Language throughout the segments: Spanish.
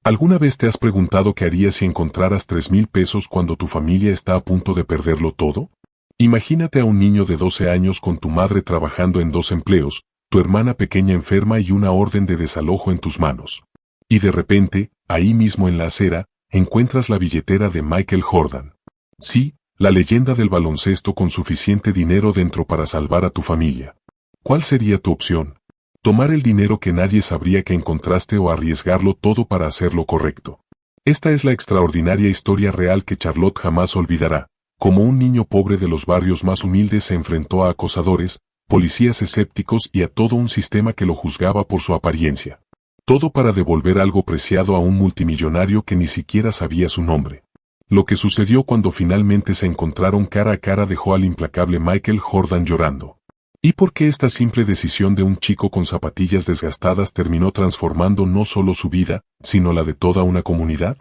¿Alguna vez te has preguntado qué harías si encontraras 3,000 pesos cuando tu familia está a punto de perderlo todo? Imagínate a un niño de 12 años con tu madre trabajando en 2 empleos, tu hermana pequeña enferma y una orden de desalojo en tus manos. Y de repente, ahí mismo en la acera, encuentras la billetera de Michael Jordan. Sí, la leyenda del baloncesto con suficiente dinero dentro para salvar a tu familia. ¿Cuál sería tu opción? ¿Tomar el dinero que nadie sabría que encontraste o arriesgarlo todo para hacer lo correcto? Esta es la extraordinaria historia real que Charlotte jamás olvidará. Como un niño pobre de los barrios más humildes se enfrentó a acosadores, policías escépticos y a todo un sistema que lo juzgaba por su apariencia. Todo para devolver algo preciado a un multimillonario que ni siquiera sabía su nombre. Lo que sucedió cuando finalmente se encontraron cara a cara dejó al implacable Michael Jordan llorando. ¿Y por qué esta simple decisión de un chico con zapatillas desgastadas terminó transformando no solo su vida, sino la de toda una comunidad?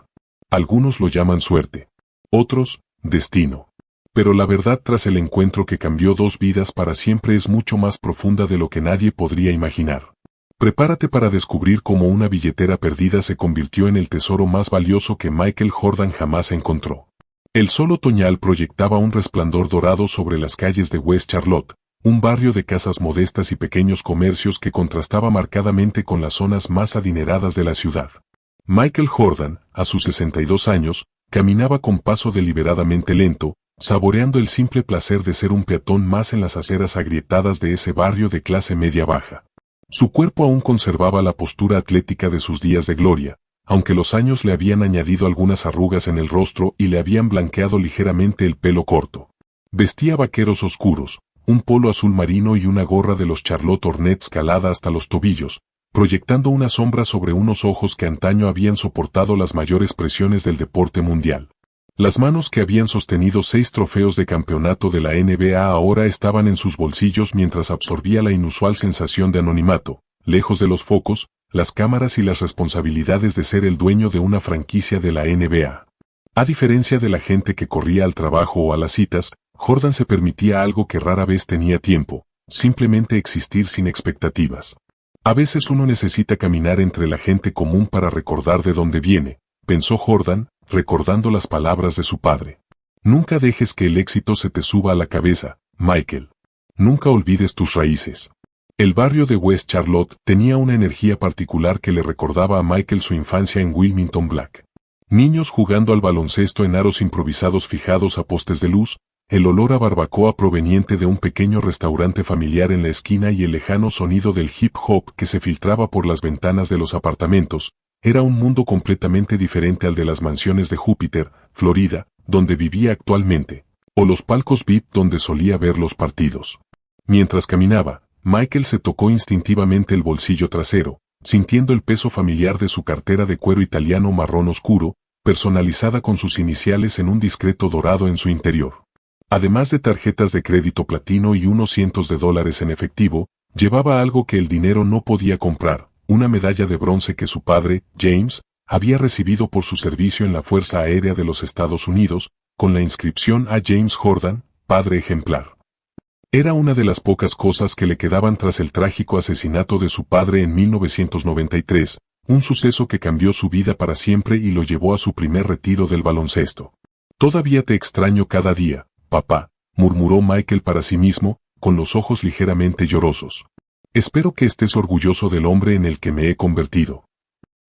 Algunos lo llaman suerte. Otros, destino. Pero la verdad tras el encuentro que cambió 2 vidas para siempre es mucho más profunda de lo que nadie podría imaginar. Prepárate para descubrir cómo una billetera perdida se convirtió en el tesoro más valioso que Michael Jordan jamás encontró. El sol otoñal proyectaba un resplandor dorado sobre las calles de West Charlotte, un barrio de casas modestas y pequeños comercios que contrastaba marcadamente con las zonas más adineradas de la ciudad. Michael Jordan, a sus 62 años, caminaba con paso deliberadamente lento, saboreando el simple placer de ser un peatón más en las aceras agrietadas de ese barrio de clase media-baja. Su cuerpo aún conservaba la postura atlética de sus días de gloria, aunque los años le habían añadido algunas arrugas en el rostro y le habían blanqueado ligeramente el pelo corto. Vestía vaqueros oscuros, un polo azul marino y una gorra de los Charlotte Hornets calada hasta los tobillos, proyectando una sombra sobre unos ojos que antaño habían soportado las mayores presiones del deporte mundial. Las manos que habían sostenido 6 trofeos de campeonato de la NBA ahora estaban en sus bolsillos mientras absorbía la inusual sensación de anonimato, lejos de los focos, las cámaras y las responsabilidades de ser el dueño de una franquicia de la NBA. A diferencia de la gente que corría al trabajo o a las citas, Jordan se permitía algo que rara vez tenía tiempo, simplemente existir sin expectativas. A veces uno necesita caminar entre la gente común para recordar de dónde viene, pensó Jordan, recordando las palabras de su padre. Nunca dejes que el éxito se te suba a la cabeza, Michael. Nunca olvides tus raíces. El barrio de West Charlotte tenía una energía particular que le recordaba a Michael su infancia en Wilmington Black. Niños jugando al baloncesto en aros improvisados fijados a postes de luz, el olor a barbacoa proveniente de un pequeño restaurante familiar en la esquina y el lejano sonido del hip hop que se filtraba por las ventanas de los apartamentos, era un mundo completamente diferente al de las mansiones de Júpiter, Florida, donde vivía actualmente, o los palcos VIP donde solía ver los partidos. Mientras caminaba, Michael se tocó instintivamente el bolsillo trasero, sintiendo el peso familiar de su cartera de cuero italiano marrón oscuro, personalizada con sus iniciales en un discreto dorado en su interior. Además de tarjetas de crédito platino y unos cientos de dólares en efectivo, llevaba algo que el dinero no podía comprar, una medalla de bronce que su padre, James, había recibido por su servicio en la Fuerza Aérea de los Estados Unidos, con la inscripción a James Jordan, padre ejemplar. Era una de las pocas cosas que le quedaban tras el trágico asesinato de su padre en 1993, un suceso que cambió su vida para siempre y lo llevó a su primer retiro del baloncesto. Todavía te extraño cada día, papá, murmuró Michael para sí mismo, con los ojos ligeramente llorosos. Espero que estés orgulloso del hombre en el que me he convertido.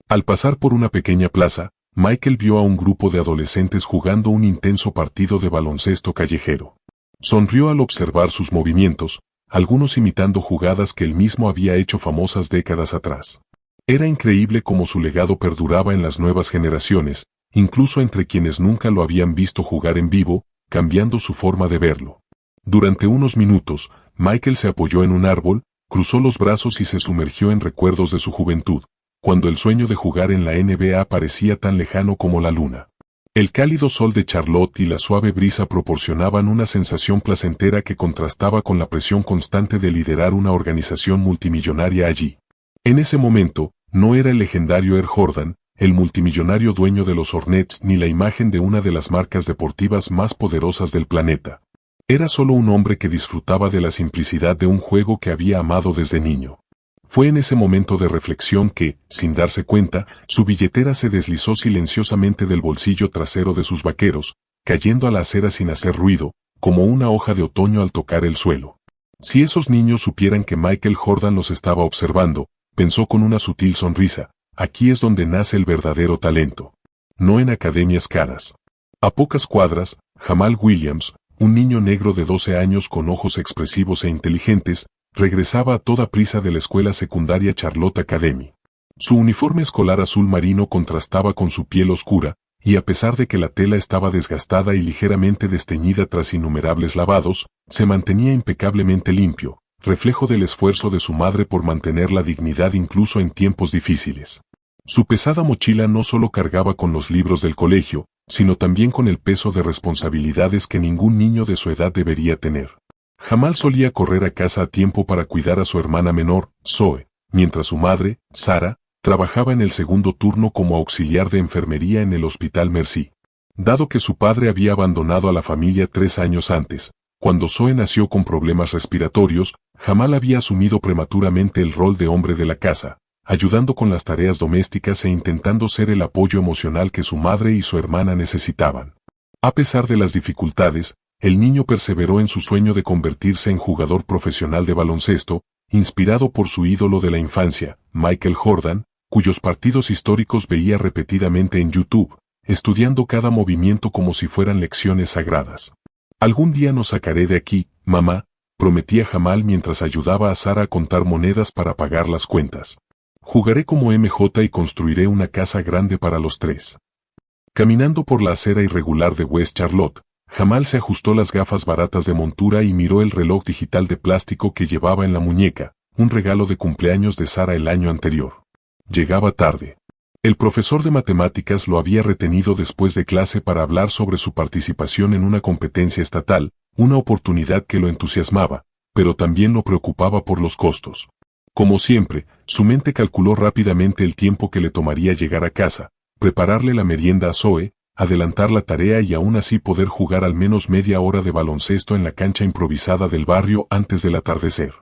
Al pasar por una pequeña plaza, Michael vio a un grupo de adolescentes jugando un intenso partido de baloncesto callejero. Sonrió al observar sus movimientos, algunos imitando jugadas que él mismo había hecho famosas décadas atrás. Era increíble cómo su legado perduraba en las nuevas generaciones, incluso entre quienes nunca lo habían visto jugar en vivo, cambiando su forma de verlo. Durante unos minutos, Michael se apoyó en un árbol, cruzó los brazos y se sumergió en recuerdos de su juventud, cuando el sueño de jugar en la NBA parecía tan lejano como la luna. El cálido sol de Charlotte y la suave brisa proporcionaban una sensación placentera que contrastaba con la presión constante de liderar una organización multimillonaria allí. En ese momento, no era el legendario Air Jordan, el multimillonario dueño de los Hornets ni la imagen de una de las marcas deportivas más poderosas del planeta. Era solo un hombre que disfrutaba de la simplicidad de un juego que había amado desde niño. Fue en ese momento de reflexión que, sin darse cuenta, su billetera se deslizó silenciosamente del bolsillo trasero de sus vaqueros, cayendo a la acera sin hacer ruido, como una hoja de otoño al tocar el suelo. Si esos niños supieran que Michael Jordan los estaba observando, pensó con una sutil sonrisa, aquí es donde nace el verdadero talento. No en academias caras. A pocas cuadras, Jamal Williams, un niño negro de 12 años con ojos expresivos e inteligentes, regresaba a toda prisa de la escuela secundaria Charlotte Academy. Su uniforme escolar azul marino contrastaba con su piel oscura, y a pesar de que la tela estaba desgastada y ligeramente desteñida tras innumerables lavados, se mantenía impecablemente limpio, reflejo del esfuerzo de su madre por mantener la dignidad incluso en tiempos difíciles. Su pesada mochila no solo cargaba con los libros del colegio, sino también con el peso de responsabilidades que ningún niño de su edad debería tener. Jamal solía correr a casa a tiempo para cuidar a su hermana menor, Zoe, mientras su madre, Sarah, trabajaba en el segundo turno como auxiliar de enfermería en el Hospital Mercy. Dado que su padre había abandonado a la familia 3 años antes, cuando Zoe nació con problemas respiratorios, Jamal había asumido prematuramente el rol de hombre de la casa, ayudando con las tareas domésticas e intentando ser el apoyo emocional que su madre y su hermana necesitaban. A pesar de las dificultades, el niño perseveró en su sueño de convertirse en jugador profesional de baloncesto, inspirado por su ídolo de la infancia, Michael Jordan, cuyos partidos históricos veía repetidamente en YouTube, estudiando cada movimiento como si fueran lecciones sagradas. Algún día nos sacaré de aquí, mamá, prometía Jamal mientras ayudaba a Sara a contar monedas para pagar las cuentas. Jugaré como MJ y construiré una casa grande para los 3. Caminando por la acera irregular de West Charlotte, Jamal se ajustó las gafas baratas de montura y miró el reloj digital de plástico que llevaba en la muñeca, un regalo de cumpleaños de Sara el año anterior. Llegaba tarde. El profesor de matemáticas lo había retenido después de clase para hablar sobre su participación en una competencia estatal, una oportunidad que lo entusiasmaba, pero también lo preocupaba por los costos. Como siempre, su mente calculó rápidamente el tiempo que le tomaría llegar a casa, prepararle la merienda a Zoe, adelantar la tarea y aún así poder jugar al menos media hora de baloncesto en la cancha improvisada del barrio antes del atardecer.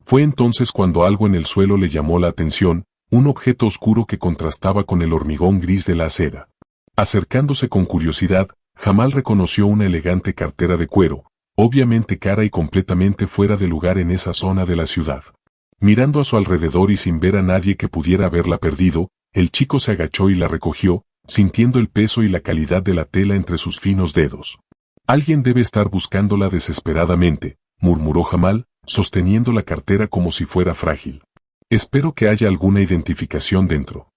Fue entonces cuando algo en el suelo le llamó la atención, un objeto oscuro que contrastaba con el hormigón gris de la acera. Acercándose con curiosidad, Jamal reconoció una elegante cartera de cuero, obviamente cara y completamente fuera de lugar en esa zona de la ciudad. Mirando a su alrededor y sin ver a nadie que pudiera haberla perdido, el chico se agachó y la recogió, sintiendo el peso y la calidad de la tela entre sus finos dedos. Alguien debe estar buscándola desesperadamente, murmuró Jamal, sosteniendo la cartera como si fuera frágil. Espero que haya alguna identificación dentro.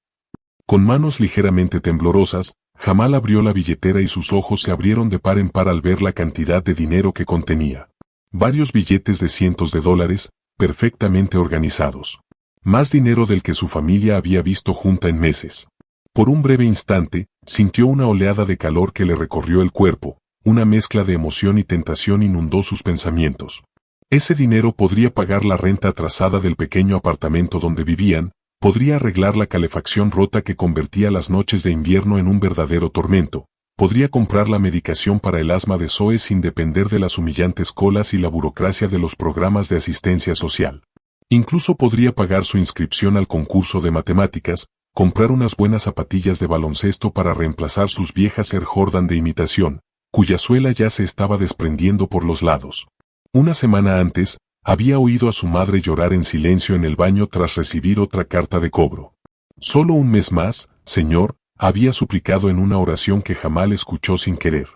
Con manos ligeramente temblorosas, Jamal abrió la billetera y sus ojos se abrieron de par en par al ver la cantidad de dinero que contenía. Varios billetes de cientos de dólares, perfectamente organizados. Más dinero del que su familia había visto junta en meses. Por un breve instante, sintió una oleada de calor que le recorrió el cuerpo, una mezcla de emoción y tentación inundó sus pensamientos. Ese dinero podría pagar la renta atrasada del pequeño apartamento donde vivían, podría arreglar la calefacción rota que convertía las noches de invierno en un verdadero tormento, podría comprar la medicación para el asma de Zoe sin depender de las humillantes colas y la burocracia de los programas de asistencia social. Incluso podría pagar su inscripción al concurso de matemáticas, comprar unas buenas zapatillas de baloncesto para reemplazar sus viejas Air Jordan de imitación, cuya suela ya se estaba desprendiendo por los lados. Una semana antes, había oído a su madre llorar en silencio en el baño tras recibir otra carta de cobro. Solo un mes más, señor, había suplicado en una oración que Jamal escuchó sin querer.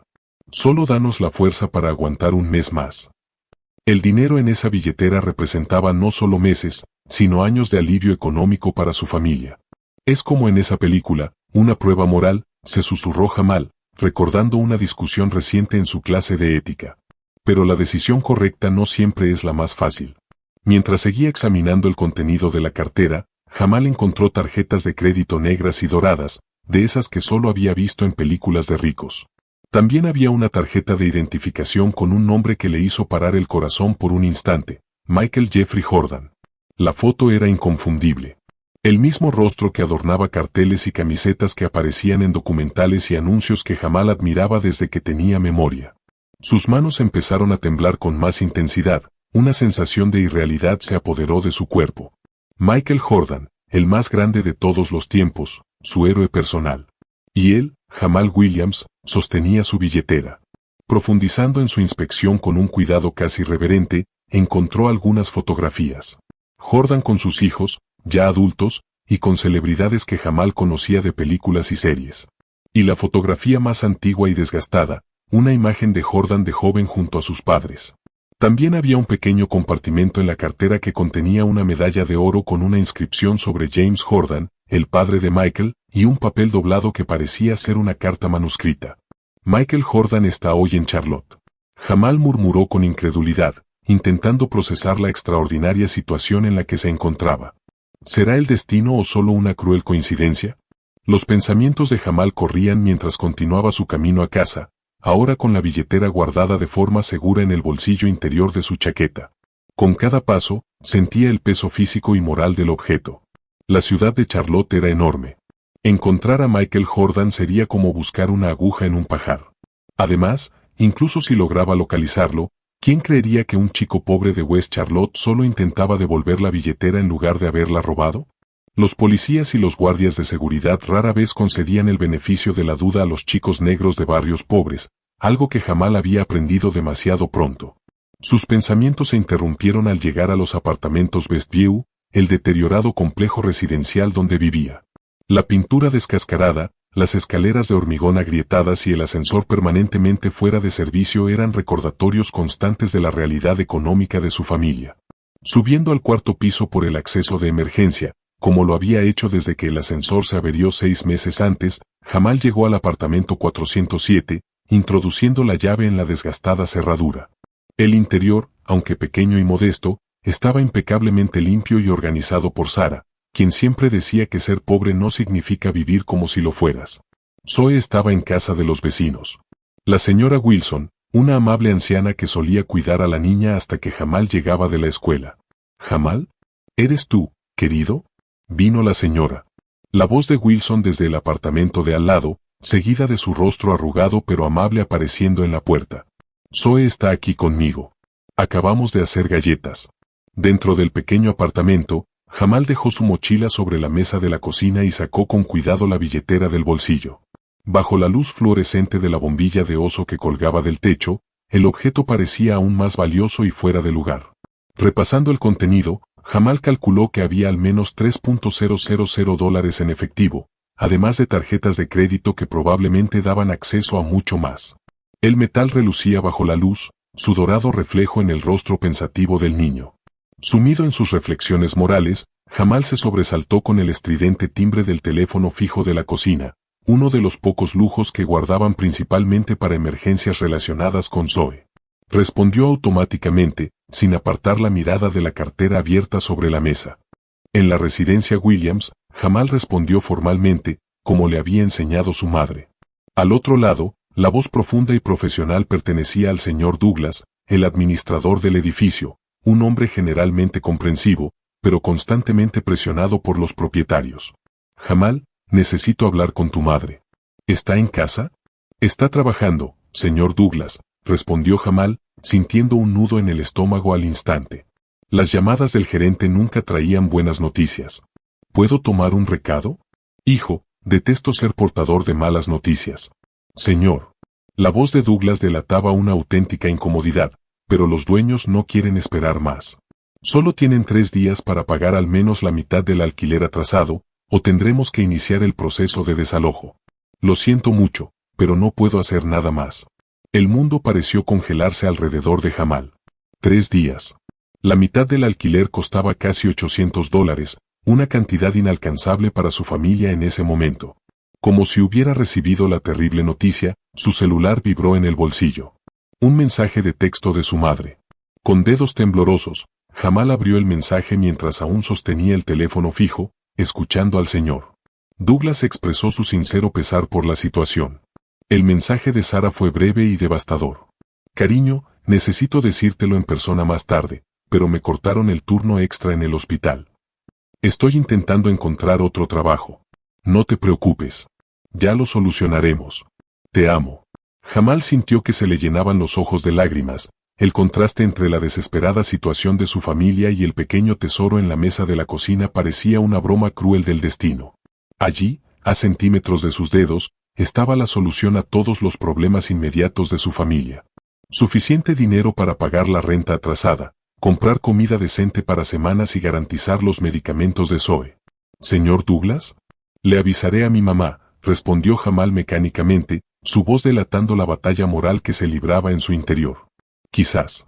Solo danos la fuerza para aguantar un mes más. El dinero en esa billetera representaba no solo meses, sino años de alivio económico para su familia. Es como en esa película, una prueba moral, se susurró Jamal, recordando una discusión reciente en su clase de ética. Pero la decisión correcta no siempre es la más fácil. Mientras seguía examinando el contenido de la cartera, Jamal encontró tarjetas de crédito negras y doradas, de esas que solo había visto en películas de ricos. También había una tarjeta de identificación con un nombre que le hizo parar el corazón por un instante, Michael Jeffrey Jordan. La foto era inconfundible. El mismo rostro que adornaba carteles y camisetas que aparecían en documentales y anuncios que Jamal admiraba desde que tenía memoria. Sus manos empezaron a temblar con más intensidad, una sensación de irrealidad se apoderó de su cuerpo. Michael Jordan, el más grande de todos los tiempos, su héroe personal. Y él, Jamal Williams, sostenía su billetera. Profundizando en su inspección con un cuidado casi reverente, encontró algunas fotografías. Jordan con sus hijos, ya adultos, y con celebridades que Jamal conocía de películas y series. Y la fotografía más antigua y desgastada, una imagen de Jordan de joven junto a sus padres. También había un pequeño compartimento en la cartera que contenía una medalla de oro con una inscripción sobre James Jordan, el padre de Michael, y un papel doblado que parecía ser una carta manuscrita. Michael Jordan está hoy en Charlotte. Jamal murmuró con incredulidad, intentando procesar la extraordinaria situación en la que se encontraba. ¿Será el destino o solo una cruel coincidencia? Los pensamientos de Jamal corrían mientras continuaba su camino a casa, ahora con la billetera guardada de forma segura en el bolsillo interior de su chaqueta. Con cada paso, sentía el peso físico y moral del objeto. La ciudad de Charlotte era enorme. Encontrar a Michael Jordan sería como buscar una aguja en un pajar. Además, incluso si lograba localizarlo, ¿quién creería que un chico pobre de West Charlotte solo intentaba devolver la billetera en lugar de haberla robado? Los policías y los guardias de seguridad rara vez concedían el beneficio de la duda a los chicos negros de barrios pobres, algo que Jamal había aprendido demasiado pronto. Sus pensamientos se interrumpieron al llegar a los apartamentos Westview, el deteriorado complejo residencial donde vivía. La pintura descascarada, las escaleras de hormigón agrietadas y el ascensor permanentemente fuera de servicio eran recordatorios constantes de la realidad económica de su familia. Subiendo al cuarto piso por el acceso de emergencia, como lo había hecho desde que el ascensor se averió 6 meses antes, Jamal llegó al apartamento 407, introduciendo la llave en la desgastada cerradura. El interior, aunque pequeño y modesto, estaba impecablemente limpio y organizado por Sara, quien siempre decía que ser pobre no significa vivir como si lo fueras. Zoe estaba en casa de los vecinos. La señora Wilson, una amable anciana que solía cuidar a la niña hasta que Jamal llegaba de la escuela. ¿Jamal? ¿Eres tú, querido? Vino la señora. La voz de Wilson desde el apartamento de al lado, seguida de su rostro arrugado pero amable apareciendo en la puerta. Zoe está aquí conmigo. Acabamos de hacer galletas. Dentro del pequeño apartamento, Jamal dejó su mochila sobre la mesa de la cocina y sacó con cuidado la billetera del bolsillo. Bajo la luz fluorescente de la bombilla de oso que colgaba del techo, el objeto parecía aún más valioso y fuera de lugar. Repasando el contenido, Jamal calculó que había al menos $3,000 en efectivo, además de tarjetas de crédito que probablemente daban acceso a mucho más. El metal relucía bajo la luz, su dorado reflejo en el rostro pensativo del niño. Sumido en sus reflexiones morales, Jamal se sobresaltó con el estridente timbre del teléfono fijo de la cocina, uno de los pocos lujos que guardaban principalmente para emergencias relacionadas con Zoe. Respondió automáticamente, sin apartar la mirada de la cartera abierta sobre la mesa. En la residencia Williams, Jamal respondió formalmente, como le había enseñado su madre. Al otro lado, la voz profunda y profesional pertenecía al señor Douglas, el administrador del edificio, un hombre generalmente comprensivo, pero constantemente presionado por los propietarios. Jamal, necesito hablar con tu madre. ¿Está en casa? Está trabajando, señor Douglas, respondió Jamal, sintiendo un nudo en el estómago al instante. Las llamadas del gerente nunca traían buenas noticias. ¿Puedo tomar un recado? Hijo, detesto ser portador de malas noticias. Señor. La voz de Douglas delataba una auténtica incomodidad, pero los dueños no quieren esperar más. Solo tienen 3 días para pagar al menos la mitad del alquiler atrasado, o tendremos que iniciar el proceso de desalojo. Lo siento mucho, pero no puedo hacer nada más. El mundo pareció congelarse alrededor de Jamal. 3 días. La mitad del alquiler costaba casi $800, una cantidad inalcanzable para su familia en ese momento. Como si hubiera recibido la terrible noticia, su celular vibró en el bolsillo. Un mensaje de texto de su madre. Con dedos temblorosos, Jamal abrió el mensaje mientras aún sostenía el teléfono fijo, escuchando al señor. Douglas expresó su sincero pesar por la situación. El mensaje de Sara fue breve y devastador. Cariño, necesito decírtelo en persona más tarde, pero me cortaron el turno extra en el hospital. Estoy intentando encontrar otro trabajo. No te preocupes. Ya lo solucionaremos. Te amo. Jamal sintió que se le llenaban los ojos de lágrimas, El contraste entre la desesperada situación de su familia y el pequeño tesoro en la mesa de la cocina parecía una broma cruel del destino. Allí, a centímetros de sus dedos, estaba la solución a todos los problemas inmediatos de su familia. Suficiente dinero para pagar la renta atrasada, comprar comida decente para semanas y garantizar los medicamentos de Zoe. ¿Señor Douglas? Le avisaré a mi mamá, respondió Jamal mecánicamente, su voz delatando la batalla moral que se libraba en su interior. Quizás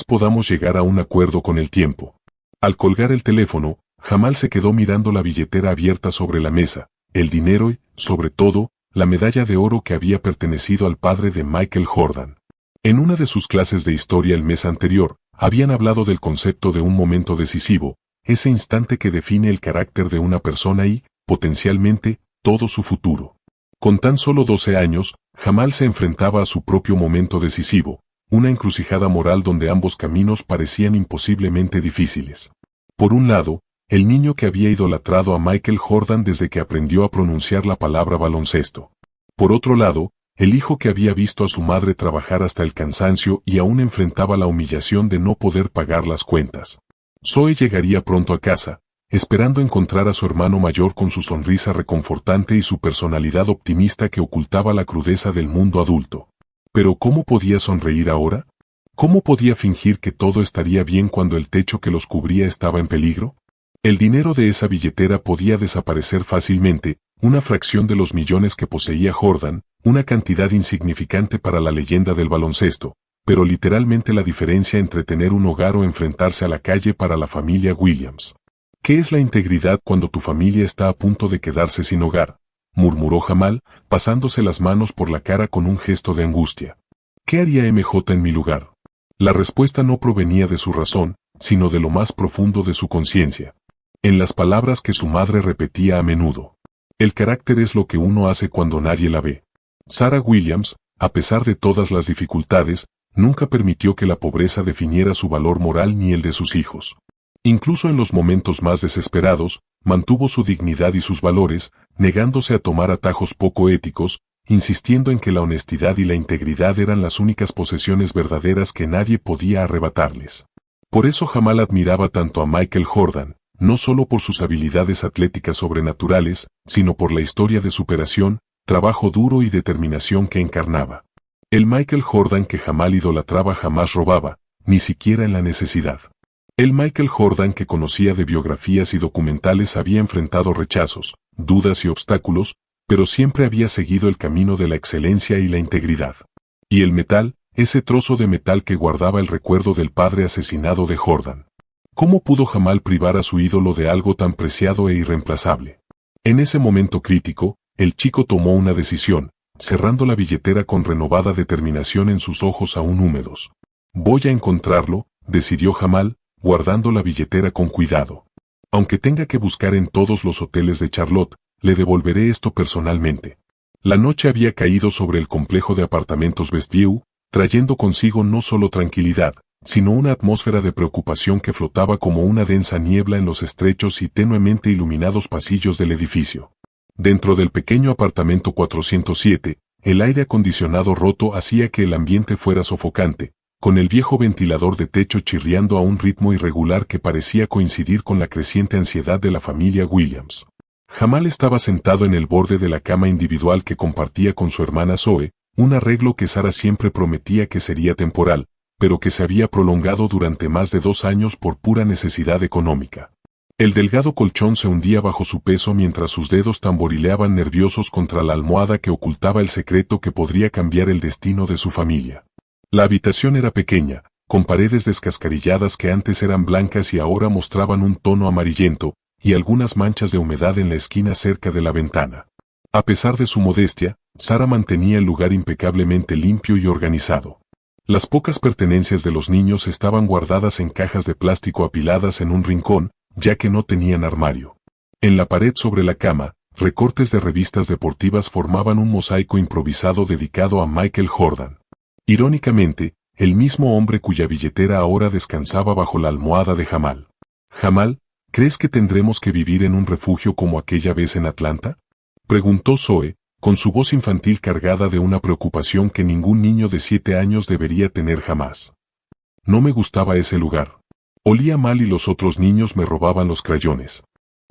podamos llegar a un acuerdo con el tiempo. Al colgar el teléfono, Jamal se quedó mirando la billetera abierta sobre la mesa, el dinero y, sobre todo, la medalla de oro que había pertenecido al padre de Michael Jordan. En una de sus clases de historia el mes anterior, habían hablado del concepto de un momento decisivo, ese instante que define el carácter de una persona y, potencialmente, todo su futuro. Con tan solo 12 años, Jamal se enfrentaba a su propio momento decisivo, una encrucijada moral donde ambos caminos parecían imposiblemente difíciles. Por un lado, el niño que había idolatrado a Michael Jordan desde que aprendió a pronunciar la palabra baloncesto. Por otro lado, el hijo que había visto a su madre trabajar hasta el cansancio y aún enfrentaba la humillación de no poder pagar las cuentas. Zoe llegaría pronto a casa, esperando encontrar a su hermano mayor con su sonrisa reconfortante y su personalidad optimista que ocultaba la crudeza del mundo adulto. Pero ¿cómo podía sonreír ahora? ¿Cómo podía fingir que todo estaría bien cuando el techo que los cubría estaba en peligro? El dinero de esa billetera podía desaparecer fácilmente, una fracción de los millones que poseía Jordan, una cantidad insignificante para la leyenda del baloncesto, pero literalmente la diferencia entre tener un hogar o enfrentarse a la calle para la familia Williams. ¿Qué es la integridad cuando tu familia está a punto de quedarse sin hogar?, murmuró Jamal, pasándose las manos por la cara con un gesto de angustia. ¿Qué haría MJ en mi lugar? La respuesta no provenía de su razón, sino de lo más profundo de su conciencia. En las palabras que su madre repetía a menudo. El carácter es lo que uno hace cuando nadie la ve. Sarah Williams, a pesar de todas las dificultades, nunca permitió que la pobreza definiera su valor moral ni el de sus hijos. Incluso en los momentos más desesperados, mantuvo su dignidad y sus valores, negándose a tomar atajos poco éticos, insistiendo en que la honestidad y la integridad eran las únicas posesiones verdaderas que nadie podía arrebatarles. Por eso Jamal admiraba tanto a Michael Jordan, no solo por sus habilidades atléticas sobrenaturales, sino por la historia de superación, trabajo duro y determinación que encarnaba. El Michael Jordan que Jamal idolatraba jamás robaba, ni siquiera en la necesidad. El Michael Jordan que conocía de biografías y documentales había enfrentado rechazos, dudas y obstáculos, pero siempre había seguido el camino de la excelencia y la integridad. Y el metal, ese trozo de metal que guardaba el recuerdo del padre asesinado de Jordan. ¿Cómo pudo Jamal privar a su ídolo de algo tan preciado e irreemplazable? En ese momento crítico, el chico tomó una decisión, cerrando la billetera con renovada determinación en sus ojos aún húmedos. Voy a encontrarlo, decidió Jamal, guardando la billetera con cuidado. Aunque tenga que buscar en todos los hoteles de Charlotte, le devolveré esto personalmente. La noche había caído sobre el complejo de apartamentos Westview, trayendo consigo no solo tranquilidad, sino una atmósfera de preocupación que flotaba como una densa niebla en los estrechos y tenuemente iluminados pasillos del edificio. Dentro del pequeño apartamento 407, el aire acondicionado roto hacía que el ambiente fuera sofocante, con el viejo ventilador de techo chirriando a un ritmo irregular que parecía coincidir con la creciente ansiedad de la familia Williams. Jamal estaba sentado en el borde de la cama individual que compartía con su hermana Zoe, un arreglo que Sarah siempre prometía que sería temporal, pero que se había prolongado durante más de 2 años por pura necesidad económica. El delgado colchón se hundía bajo su peso mientras sus dedos tamborileaban nerviosos contra la almohada que ocultaba el secreto que podría cambiar el destino de su familia. La habitación era pequeña, con paredes descascarilladas que antes eran blancas y ahora mostraban un tono amarillento, y algunas manchas de humedad en la esquina cerca de la ventana. A pesar de su modestia, Sarah mantenía el lugar impecablemente limpio y organizado. Las pocas pertenencias de los niños estaban guardadas en cajas de plástico apiladas en un rincón, ya que no tenían armario. En la pared sobre la cama, recortes de revistas deportivas formaban un mosaico improvisado dedicado a Michael Jordan. Irónicamente, el mismo hombre cuya billetera ahora descansaba bajo la almohada de Jamal. Jamal, ¿crees que tendremos que vivir en un refugio como aquella vez en Atlanta?, preguntó Zoe, con su voz infantil cargada de una preocupación que ningún niño de 7 años debería tener jamás. No me gustaba ese lugar. Olía mal y los otros niños me robaban los crayones.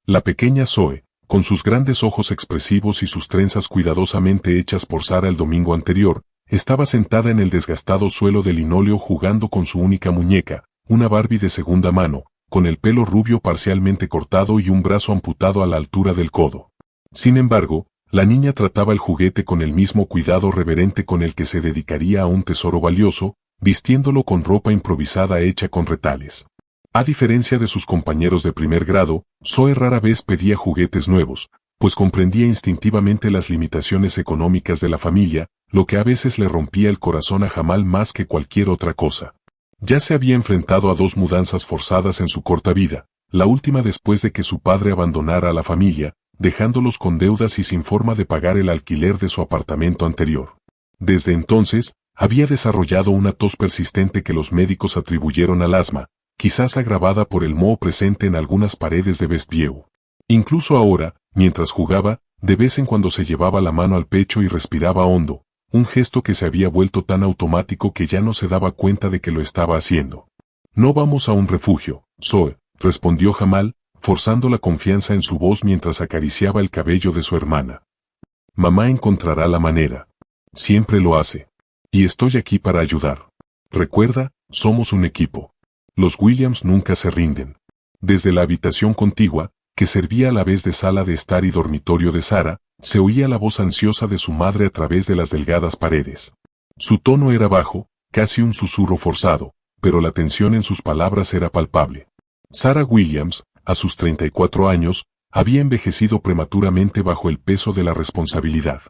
La pequeña Zoe, con sus grandes ojos expresivos y sus trenzas cuidadosamente hechas por Sara el domingo anterior, estaba sentada en el desgastado suelo de linóleo jugando con su única muñeca, una Barbie de segunda mano, con el pelo rubio parcialmente cortado y un brazo amputado a la altura del codo. Sin embargo, la niña trataba el juguete con el mismo cuidado reverente con el que se dedicaría a un tesoro valioso, vistiéndolo con ropa improvisada hecha con retales. A diferencia de sus compañeros de primer grado, Zoe rara vez pedía juguetes nuevos, pues comprendía instintivamente las limitaciones económicas de la familia, lo que a veces le rompía el corazón a Jamal más que cualquier otra cosa. Ya se había enfrentado a 2 mudanzas forzadas en su corta vida, la última después de que su padre abandonara a la familia, dejándolos con deudas y sin forma de pagar el alquiler de su apartamento anterior. Desde entonces, había desarrollado una tos persistente que los médicos atribuyeron al asma, quizás agravada por el moho presente en algunas paredes de Westview. Incluso ahora, mientras jugaba, de vez en cuando se llevaba la mano al pecho y respiraba hondo, un gesto que se había vuelto tan automático que ya no se daba cuenta de que lo estaba haciendo. No vamos a un refugio, Zoe, respondió Jamal, forzando la confianza en su voz mientras acariciaba el cabello de su hermana. Mamá encontrará la manera. Siempre lo hace. Y estoy aquí para ayudar. Recuerda, somos un equipo. Los Williams nunca se rinden. Desde la habitación contigua, que servía a la vez de sala de estar y dormitorio de Sara, se oía la voz ansiosa de su madre a través de las delgadas paredes. Su tono era bajo, casi un susurro forzado, pero la tensión en sus palabras era palpable. Sara Williams, a sus 34 años, había envejecido prematuramente bajo el peso de la responsabilidad.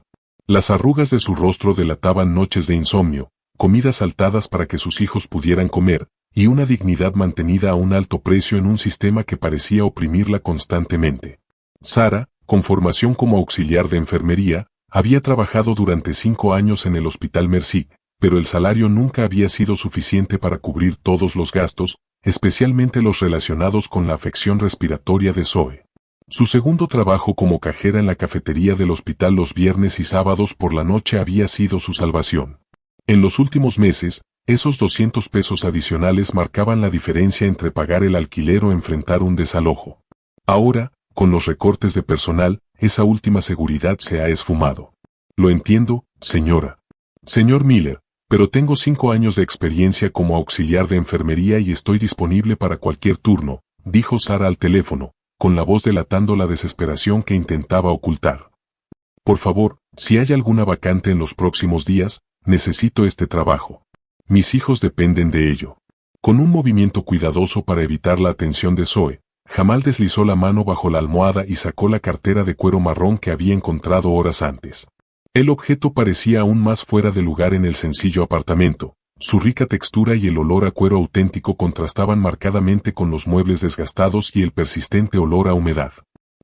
Las arrugas de su rostro delataban noches de insomnio, comidas saltadas para que sus hijos pudieran comer, y una dignidad mantenida a un alto precio en un sistema que parecía oprimirla constantemente. Sara, con formación como auxiliar de enfermería, había trabajado durante 5 años en el Hospital Mercy, pero el salario nunca había sido suficiente para cubrir todos los gastos, especialmente los relacionados con la afección respiratoria de Zoe. Su segundo trabajo como cajera en la cafetería del hospital los viernes y sábados por la noche había sido su salvación. En los últimos meses, esos 200 pesos adicionales marcaban la diferencia entre pagar el alquiler o enfrentar un desalojo. Ahora, con los recortes de personal, esa última seguridad se ha esfumado. Lo entiendo, señora. Señor Miller, pero tengo 5 años de experiencia como auxiliar de enfermería y estoy disponible para cualquier turno, dijo Sara al teléfono, con la voz delatando la desesperación que intentaba ocultar. Por favor, si hay alguna vacante en los próximos días, necesito este trabajo. Mis hijos dependen de ello. Con un movimiento cuidadoso para evitar la atención de Zoe, Jamal deslizó la mano bajo la almohada y sacó la cartera de cuero marrón que había encontrado horas antes. El objeto parecía aún más fuera de lugar en el sencillo apartamento. Su rica textura y el olor a cuero auténtico contrastaban marcadamente con los muebles desgastados y el persistente olor a humedad.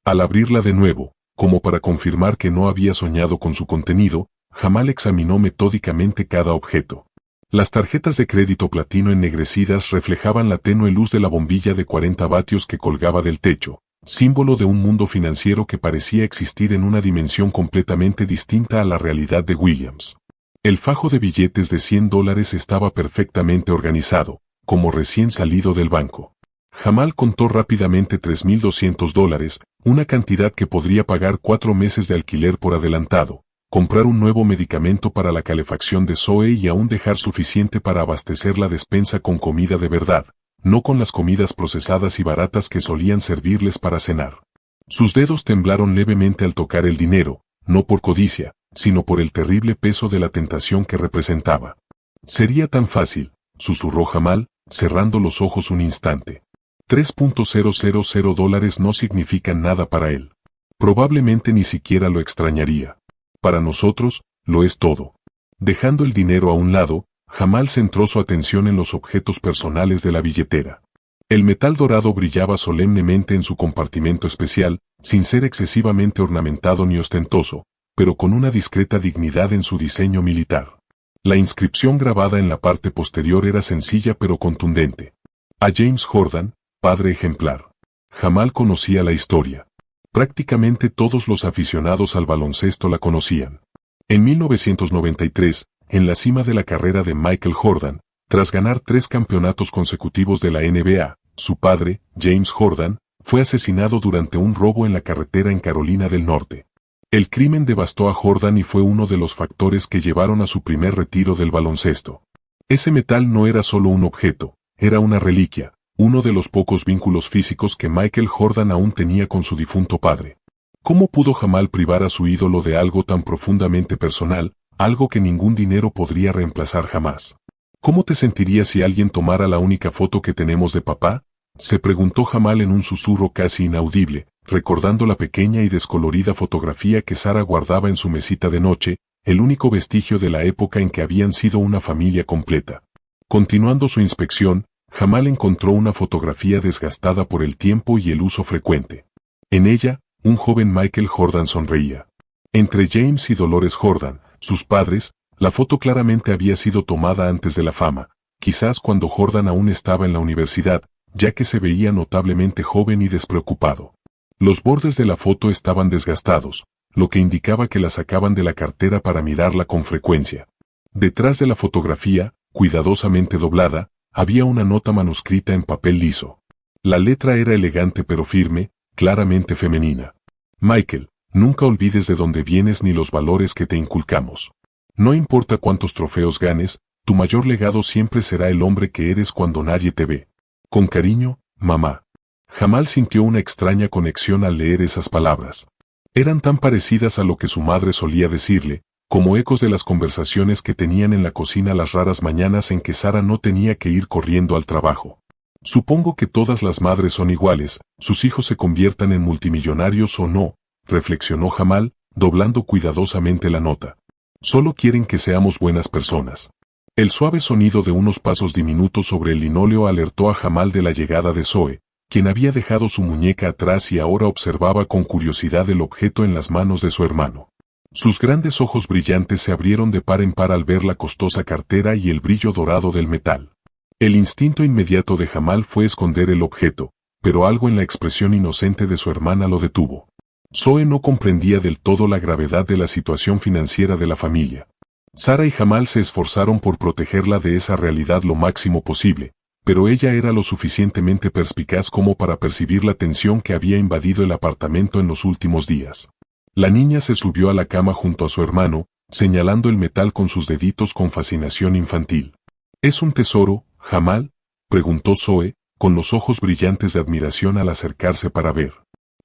Al abrirla de nuevo, como para confirmar que no había soñado con su contenido, Jamal examinó metódicamente cada objeto. Las tarjetas de crédito platino ennegrecidas reflejaban la tenue luz de la bombilla de 40 vatios que colgaba del techo, símbolo de un mundo financiero que parecía existir en una dimensión completamente distinta a la realidad de Williams. El fajo de billetes de $100 estaba perfectamente organizado, como recién salido del banco. Jamal contó rápidamente $3,200, una cantidad que podría pagar 4 meses de alquiler por adelantado, comprar un nuevo medicamento para la calefacción de Zoe y aún dejar suficiente para abastecer la despensa con comida de verdad, no con las comidas procesadas y baratas que solían servirles para cenar. Sus dedos temblaron levemente al tocar el dinero, no por codicia, sino por el terrible peso de la tentación que representaba. Sería tan fácil, susurró Jamal, cerrando los ojos un instante. $3,000 no significan nada para él. Probablemente ni siquiera lo extrañaría. Para nosotros, lo es todo. Dejando el dinero a un lado, Jamal centró su atención en los objetos personales de la billetera. El metal dorado brillaba solemnemente en su compartimento especial, sin ser excesivamente ornamentado ni ostentoso, pero con una discreta dignidad en su diseño militar. La inscripción grabada en la parte posterior era sencilla pero contundente. A James Jordan, padre ejemplar. Jamal conocía la historia. Prácticamente todos los aficionados al baloncesto la conocían. En 1993, en la cima de la carrera de Michael Jordan, Tras ganar 3 campeonatos consecutivos de la NBA, su padre, James Jordan, fue asesinado durante un robo en la carretera en Carolina del Norte. El crimen devastó a Jordan y fue uno de los factores que llevaron a su primer retiro del baloncesto. Ese metal no era solo un objeto, era una reliquia, uno de los pocos vínculos físicos que Michael Jordan aún tenía con su difunto padre. ¿Cómo pudo Jamal privar a su ídolo de algo tan profundamente personal, algo que ningún dinero podría reemplazar jamás? ¿Cómo te sentirías si alguien tomara la única foto que tenemos de papá? Se preguntó Jamal en un susurro casi inaudible, recordando la pequeña y descolorida fotografía que Sara guardaba en su mesita de noche, el único vestigio de la época en que habían sido una familia completa. Continuando su inspección, Jamal encontró una fotografía desgastada por el tiempo y el uso frecuente. En ella, un joven Michael Jordan sonreía. Entre James y Dolores Jordan, sus padres, la foto claramente había sido tomada antes de la fama, quizás cuando Jordan aún estaba en la universidad, ya que se veía notablemente joven y despreocupado. Los bordes de la foto estaban desgastados, lo que indicaba que la sacaban de la cartera para mirarla con frecuencia. Detrás de la fotografía, cuidadosamente doblada, había una nota manuscrita en papel liso. La letra era elegante pero firme, claramente femenina. Michael, nunca olvides de dónde vienes ni los valores que te inculcamos. No importa cuántos trofeos ganes, tu mayor legado siempre será el hombre que eres cuando nadie te ve. Con cariño, mamá. Jamal sintió una extraña conexión al leer esas palabras. Eran tan parecidas a lo que su madre solía decirle, como ecos de las conversaciones que tenían en la cocina las raras mañanas en que Sara no tenía que ir corriendo al trabajo. Supongo que todas las madres son iguales, sus hijos se conviertan en multimillonarios o no, reflexionó Jamal, doblando cuidadosamente la nota. Solo quieren que seamos buenas personas. El suave sonido de unos pasos diminutos sobre el linóleo alertó a Jamal de la llegada de Zoe, quien había dejado su muñeca atrás y ahora observaba con curiosidad el objeto en las manos de su hermano. Sus grandes ojos brillantes se abrieron de par en par al ver la costosa cartera y el brillo dorado del metal. El instinto inmediato de Jamal fue esconder el objeto, pero algo en la expresión inocente de su hermana lo detuvo. Zoe no comprendía del todo la gravedad de la situación financiera de la familia. Sara y Jamal se esforzaron por protegerla de esa realidad lo máximo posible, pero ella era lo suficientemente perspicaz como para percibir la tensión que había invadido el apartamento en los últimos días. La niña se subió a la cama junto a su hermano, señalando el metal con sus deditos con fascinación infantil. ¿Es un tesoro, Jamal?, preguntó Zoe, con los ojos brillantes de admiración al acercarse para ver.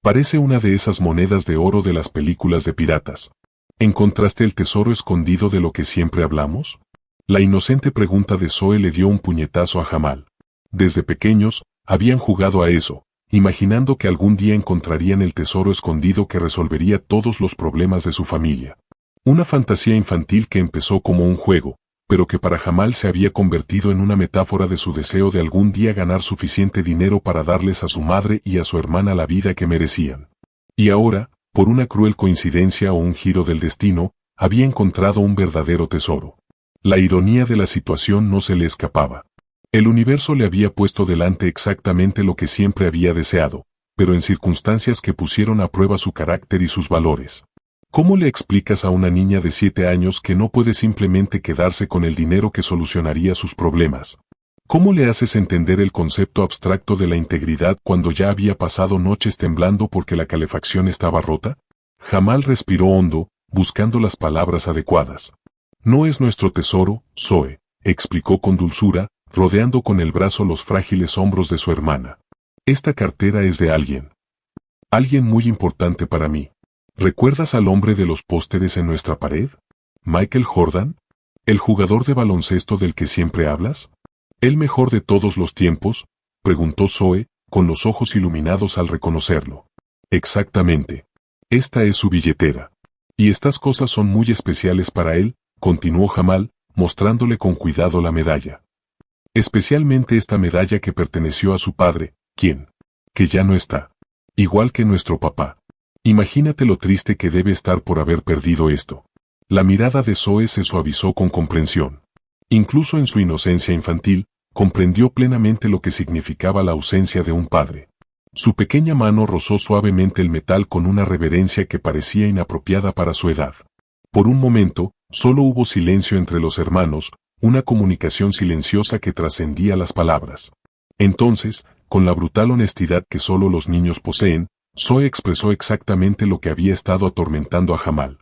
Parece una de esas monedas de oro de las películas de piratas. ¿Encontraste el tesoro escondido de lo que siempre hablamos? La inocente pregunta de Zoe le dio un puñetazo a Jamal. Desde pequeños, habían jugado a eso, imaginando que algún día encontrarían el tesoro escondido que resolvería todos los problemas de su familia. Una fantasía infantil que empezó como un juego, pero que para Jamal se había convertido en una metáfora de su deseo de algún día ganar suficiente dinero para darles a su madre y a su hermana la vida que merecían. Y ahora, por una cruel coincidencia o un giro del destino, había encontrado un verdadero tesoro. La ironía de la situación no se le escapaba. El universo le había puesto delante exactamente lo que siempre había deseado, pero en circunstancias que pusieron a prueba su carácter y sus valores. ¿Cómo le explicas a una niña de 7 años que no puede simplemente quedarse con el dinero que solucionaría sus problemas? ¿Cómo le haces entender el concepto abstracto de la integridad cuando ya había pasado noches temblando porque la calefacción estaba rota? Jamal respiró hondo, buscando las palabras adecuadas. No es nuestro tesoro, Zoe, explicó con dulzura, rodeando con el brazo los frágiles hombros de su hermana. Esta cartera es de alguien. Alguien muy importante para mí. ¿Recuerdas al hombre de los pósteres en nuestra pared? ¿Michael Jordan? ¿El jugador de baloncesto del que siempre hablas? ¿El mejor de todos los tiempos?, preguntó Zoe, con los ojos iluminados al reconocerlo. Exactamente. Esta es su billetera. Y estas cosas son muy especiales para él, continuó Jamal, mostrándole con cuidado la medalla. Especialmente esta medalla que perteneció a su padre, ¿quién? Que ya no está. Igual que nuestro papá. Imagínate lo triste que debe estar por haber perdido esto. La mirada de Zoe se suavizó con comprensión. Incluso en su inocencia infantil, comprendió plenamente lo que significaba la ausencia de un padre. Su pequeña mano rozó suavemente el metal con una reverencia que parecía inapropiada para su edad. Por un momento, solo hubo silencio entre los hermanos, una comunicación silenciosa que trascendía las palabras. Entonces, con la brutal honestidad que solo los niños poseen, Zoe expresó exactamente lo que había estado atormentando a Jamal.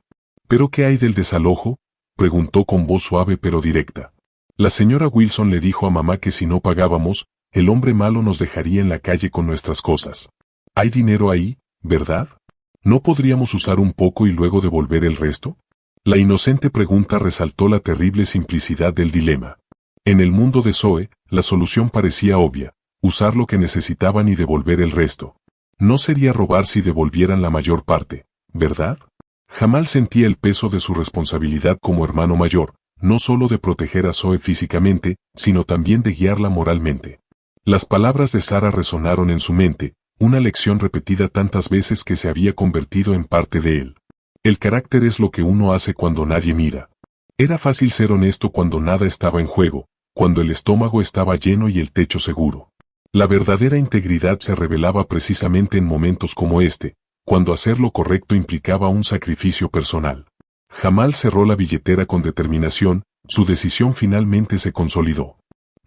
¿Pero qué hay del desalojo?, preguntó con voz suave pero directa. La señora Wilson le dijo a mamá que si no pagábamos, el hombre malo nos dejaría en la calle con nuestras cosas. ¿Hay dinero ahí, verdad? ¿No podríamos usar un poco y luego devolver el resto? La inocente pregunta resaltó la terrible simplicidad del dilema. En el mundo de Zoe, la solución parecía obvia: usar lo que necesitaban y devolver el resto. No sería robar si devolvieran la mayor parte, ¿verdad? Jamal sentía el peso de su responsabilidad como hermano mayor, no solo de proteger a Zoe físicamente, sino también de guiarla moralmente. Las palabras de Sara resonaron en su mente, una lección repetida tantas veces que se había convertido en parte de él. El carácter es lo que uno hace cuando nadie mira. Era fácil ser honesto cuando nada estaba en juego, cuando el estómago estaba lleno y el techo seguro. La verdadera integridad se revelaba precisamente en momentos como este, cuando hacer lo correcto implicaba un sacrificio personal. Jamal cerró la billetera con determinación, su decisión finalmente se consolidó.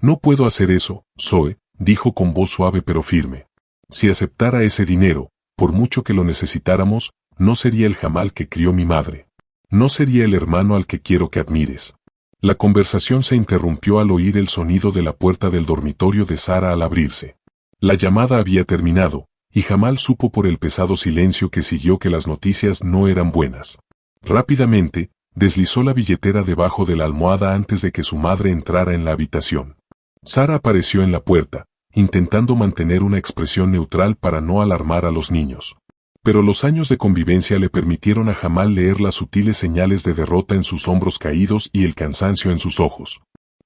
No puedo hacer eso, Zoe, dijo con voz suave pero firme. Si aceptara ese dinero, por mucho que lo necesitáramos, no sería el Jamal que crió mi madre. No sería el hermano al que quiero que admires. La conversación se interrumpió al oír el sonido de la puerta del dormitorio de Sara al abrirse. La llamada había terminado, y Jamal supo por el pesado silencio que siguió que las noticias no eran buenas. Rápidamente, deslizó la billetera debajo de la almohada antes de que su madre entrara en la habitación. Sara apareció en la puerta, intentando mantener una expresión neutral para no alarmar a los niños. Pero los años de convivencia le permitieron a Jamal leer las sutiles señales de derrota en sus hombros caídos y el cansancio en sus ojos.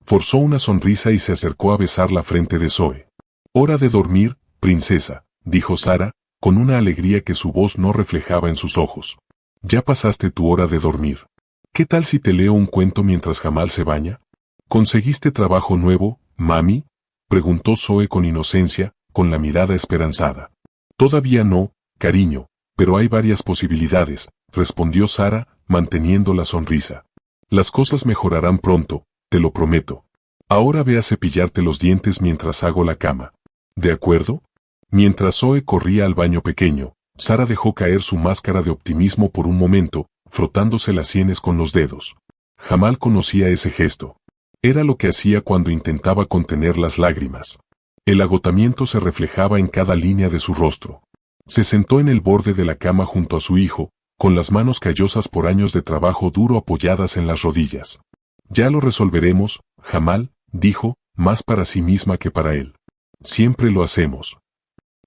Forzó una sonrisa y se acercó a besar la frente de Zoe. «Hora de dormir, princesa», dijo Sara, con una alegría que su voz no reflejaba en sus ojos. «Ya pasaste tu hora de dormir. ¿Qué tal si te leo un cuento mientras Jamal se baña?» «¿Conseguiste trabajo nuevo, mami?», preguntó Zoe con inocencia, con la mirada esperanzada. «Todavía no, cariño, pero hay varias posibilidades», respondió Sara, manteniendo la sonrisa. «Las cosas mejorarán pronto, te lo prometo. Ahora ve a cepillarte los dientes mientras hago la cama. ¿De acuerdo?». Mientras Zoe corría al baño pequeño, Sara dejó caer su máscara de optimismo por un momento, frotándose las sienes con los dedos. Jamal conocía ese gesto. Era lo que hacía cuando intentaba contener las lágrimas. El agotamiento se reflejaba en cada línea de su rostro. Se sentó en el borde de la cama junto a su hijo, con las manos callosas por años de trabajo duro apoyadas en las rodillas. «Ya lo resolveremos, Jamal», dijo, más para sí misma que para él. «Siempre lo hacemos.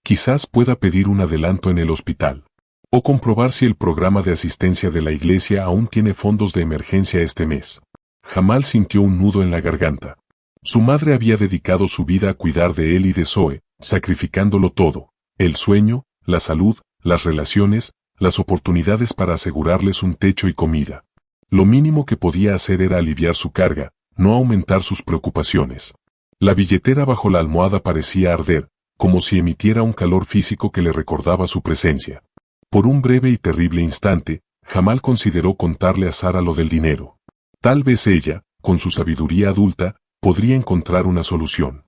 Quizás pueda pedir un adelanto en el hospital. O comprobar si el programa de asistencia de la iglesia aún tiene fondos de emergencia este mes». Jamal sintió un nudo en la garganta. Su madre había dedicado su vida a cuidar de él y de Zoe, sacrificándolo todo: el sueño, la salud, las relaciones, las oportunidades para asegurarles un techo y comida. Lo mínimo que podía hacer era aliviar su carga, no aumentar sus preocupaciones. La billetera bajo la almohada parecía arder, como si emitiera un calor físico que le recordaba su presencia. Por un breve y terrible instante, Jamal consideró contarle a Sara lo del dinero. Tal vez ella, con su sabiduría adulta, podría encontrar una solución.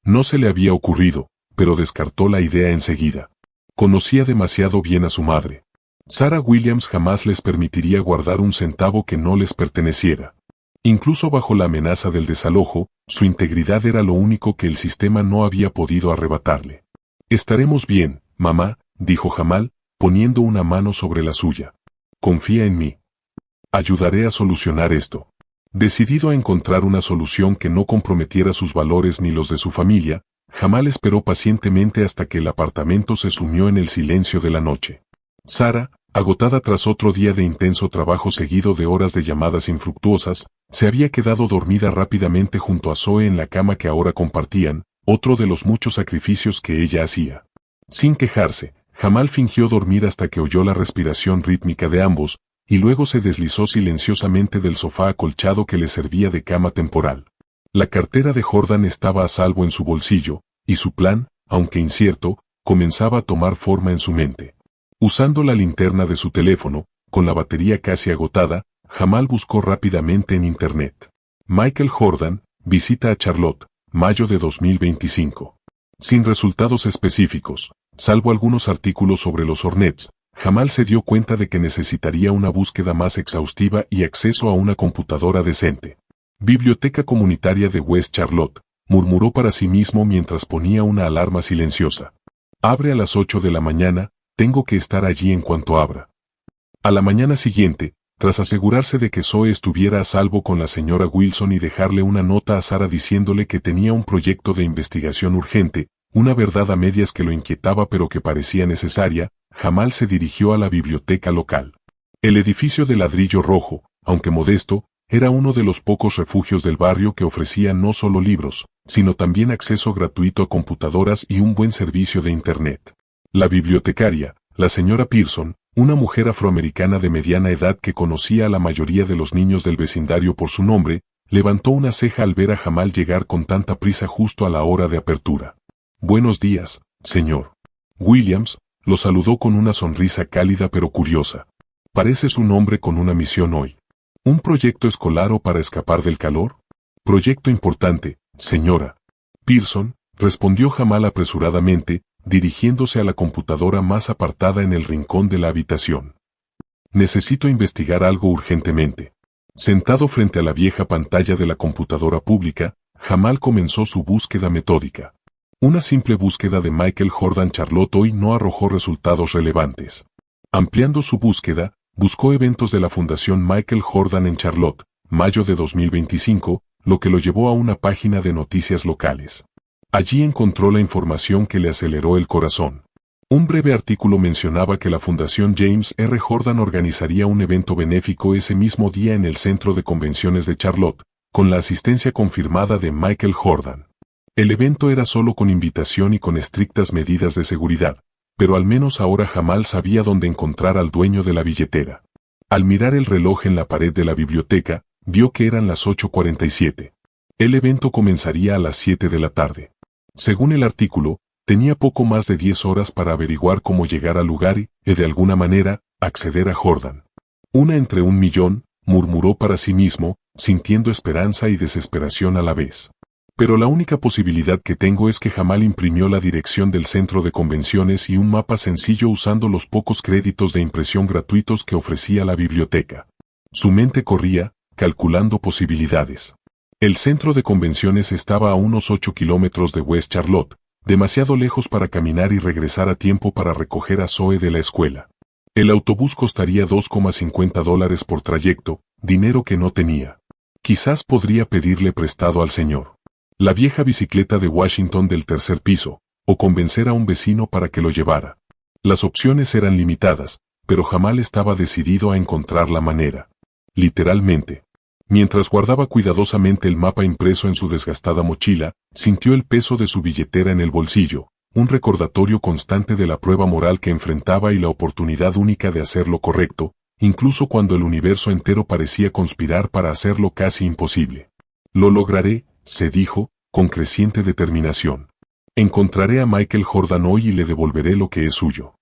No se le había ocurrido, pero descartó la idea enseguida. Conocía demasiado bien a su madre. Sarah Williams jamás les permitiría guardar un centavo que no les perteneciera. Incluso bajo la amenaza del desalojo, su integridad era lo único que el sistema no había podido arrebatarle. «Estaremos bien, mamá», dijo Jamal, poniendo una mano sobre la suya. «Confía en mí. Ayudaré a solucionar esto». Decidido a encontrar una solución que no comprometiera sus valores ni los de su familia, Jamal esperó pacientemente hasta que el apartamento se sumió en el silencio de la noche. Sara, agotada tras otro día de intenso trabajo seguido de horas de llamadas infructuosas, se había quedado dormida rápidamente junto a Zoe en la cama que ahora compartían, otro de los muchos sacrificios que ella hacía. Sin quejarse, Jamal fingió dormir hasta que oyó la respiración rítmica de ambos, y luego se deslizó silenciosamente del sofá acolchado que le servía de cama temporal. La cartera de Jordan estaba a salvo en su bolsillo, y su plan, aunque incierto, comenzaba a tomar forma en su mente. Usando la linterna de su teléfono, con la batería casi agotada, Jamal buscó rápidamente en Internet. Michael Jordan, visita a Charlotte, mayo de 2025. Sin resultados específicos, salvo algunos artículos sobre los Hornets, Jamal se dio cuenta de que necesitaría una búsqueda más exhaustiva y acceso a una computadora decente. Biblioteca Comunitaria de West Charlotte, murmuró para sí mismo mientras ponía una alarma silenciosa. Abre a las 8 de la mañana, tengo que estar allí en cuanto abra. A la mañana siguiente, tras asegurarse de que Zoe estuviera a salvo con la señora Wilson y dejarle una nota a Sara diciéndole que tenía un proyecto de investigación urgente, una verdad a medias que lo inquietaba pero que parecía necesaria, Jamal se dirigió a la biblioteca local. El edificio de ladrillo rojo, aunque modesto, era uno de los pocos refugios del barrio que ofrecía no solo libros, sino también acceso gratuito a computadoras y un buen servicio de Internet. La bibliotecaria, la señora Pearson, una mujer afroamericana de mediana edad que conocía a la mayoría de los niños del vecindario por su nombre, levantó una ceja al ver a Jamal llegar con tanta prisa justo a la hora de apertura. «Buenos días, señor». Williams lo saludó con una sonrisa cálida pero curiosa. «Pareces un hombre con una misión hoy. ¿Un proyecto escolar o para escapar del calor?» «Proyecto importante, señora». Pearson, respondió Jamal apresuradamente, dirigiéndose a la computadora más apartada en el rincón de la habitación. «Necesito investigar algo urgentemente». Sentado frente a la vieja pantalla de la computadora pública, Jamal comenzó su búsqueda metódica. Una simple búsqueda de Michael Jordan Charlotte hoy no arrojó resultados relevantes. Ampliando su búsqueda, buscó eventos de la Fundación Michael Jordan en Charlotte, mayo de 2025, lo que lo llevó a una página de noticias locales. Allí encontró la información que le aceleró el corazón. Un breve artículo mencionaba que la Fundación James R. Jordan organizaría un evento benéfico ese mismo día en el Centro de Convenciones de Charlotte, con la asistencia confirmada de Michael Jordan. El evento era solo con invitación y con estrictas medidas de seguridad, pero al menos ahora Jamal sabía dónde encontrar al dueño de la billetera. Al mirar el reloj en la pared de la biblioteca, vio que eran las 8:47. El evento comenzaría a las 7 de la tarde. Según el artículo, tenía poco más de 10 horas para averiguar cómo llegar al lugar y, de alguna manera, acceder a Jordan. «Una entre 1.000.000», murmuró para sí mismo, sintiendo esperanza y desesperación a la vez. «Pero la única posibilidad que tengo es que Jamal imprimió la dirección del centro de convenciones y un mapa sencillo usando los pocos créditos de impresión gratuitos que ofrecía la biblioteca». Su mente corría, calculando posibilidades. El centro de convenciones estaba a unos 8 kilómetros de West Charlotte, demasiado lejos para caminar y regresar a tiempo para recoger a Zoe de la escuela. El autobús costaría $2,50 por trayecto, dinero que no tenía. Quizás podría pedirle prestado al señor. La vieja bicicleta de Washington del tercer piso, o convencer a un vecino para que lo llevara. Las opciones eran limitadas, pero Jamal estaba decidido a encontrar la manera. Literalmente. Mientras guardaba cuidadosamente el mapa impreso en su desgastada mochila, sintió el peso de su billetera en el bolsillo, un recordatorio constante de la prueba moral que enfrentaba y la oportunidad única de hacer lo correcto, incluso cuando el universo entero parecía conspirar para hacerlo casi imposible. «Lo lograré», se dijo, con creciente determinación. «Encontraré a Michael Jordan hoy y le devolveré lo que es suyo».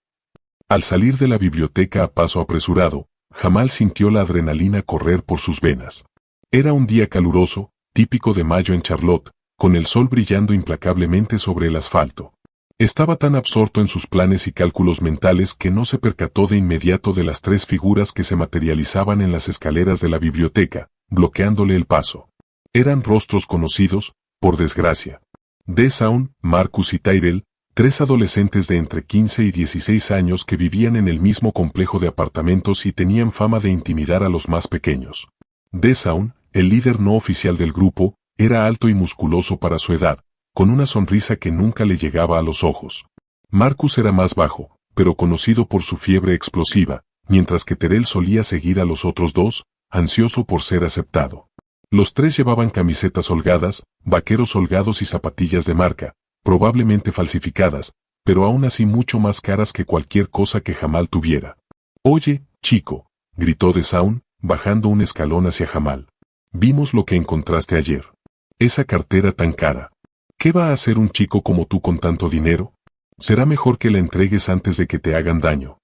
Al salir de la biblioteca a paso apresurado, Jamal sintió la adrenalina correr por sus venas. Era un día caluroso, típico de mayo en Charlotte, con el sol brillando implacablemente sobre el asfalto. Estaba tan absorto en sus planes y cálculos mentales que no se percató de inmediato de las 3 figuras que se materializaban en las escaleras de la biblioteca, bloqueándole el paso. Eran rostros conocidos, por desgracia. Desaun, Marcus y Tyrell, 3 adolescentes de entre 15 y 16 años que vivían en el mismo complejo de apartamentos y tenían fama de intimidar a los más pequeños. Desaun, el líder no oficial del grupo, era alto y musculoso para su edad, con una sonrisa que nunca le llegaba a los ojos. Marcus era más bajo, pero conocido por su fiebre explosiva, mientras que Terrell solía seguir a los otros 2, ansioso por ser aceptado. Los 3 llevaban camisetas holgadas, vaqueros holgados y zapatillas de marca, probablemente falsificadas, pero aún así mucho más caras que cualquier cosa que Jamal tuviera. «Oye, chico», gritó Desaun, bajando un escalón hacia Jamal. «Vimos lo que encontraste ayer. Esa cartera tan cara. ¿Qué va a hacer un chico como tú con tanto dinero? Será mejor que la entregues antes de que te hagan daño».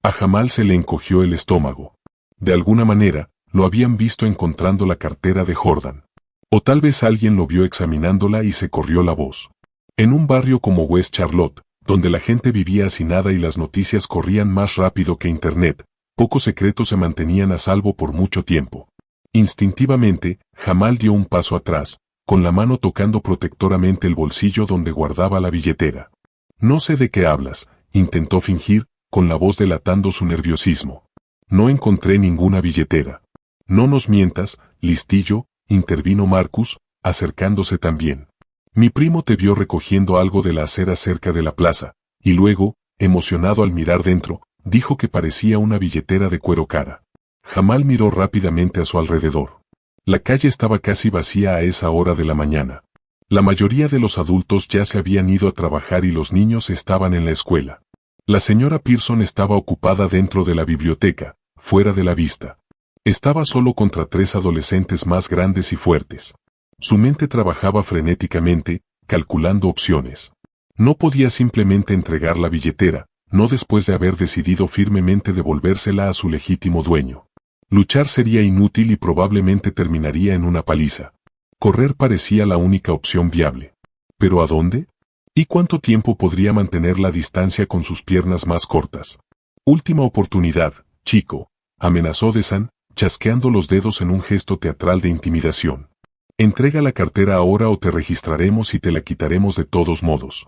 A Jamal se le encogió el estómago. De alguna manera, lo habían visto encontrando la cartera de Jordan. O tal vez alguien lo vio examinándola y se corrió la voz. En un barrio como West Charlotte, donde la gente vivía hacinada y las noticias corrían más rápido que Internet, pocos secretos se mantenían a salvo por mucho tiempo. Instintivamente, Jamal dio un paso atrás, con la mano tocando protectoramente el bolsillo donde guardaba la billetera. No sé de qué hablas, intentó fingir, con la voz delatando su nerviosismo. No encontré ninguna billetera. No nos mientas, listillo, intervino Marcus, acercándose también. Mi primo te vio recogiendo algo de la acera cerca de la plaza, y luego, emocionado al mirar dentro, dijo que parecía una billetera de cuero cara. Jamal miró rápidamente a su alrededor. La calle estaba casi vacía a esa hora de la mañana. La mayoría de los adultos ya se habían ido a trabajar y los niños estaban en la escuela. La señora Pearson estaba ocupada dentro de la biblioteca, fuera de la vista. Estaba solo contra 3 adolescentes más grandes y fuertes. Su mente trabajaba frenéticamente, calculando opciones. No podía simplemente entregar la billetera, no después de haber decidido firmemente devolvérsela a su legítimo dueño. Luchar sería inútil y probablemente terminaría en una paliza. Correr parecía la única opción viable. ¿Pero a dónde? ¿Y cuánto tiempo podría mantener la distancia con sus piernas más cortas? Última oportunidad, chico, amenazó Desan, chasqueando los dedos en un gesto teatral de intimidación. Entrega la cartera ahora o te registraremos y te la quitaremos de todos modos.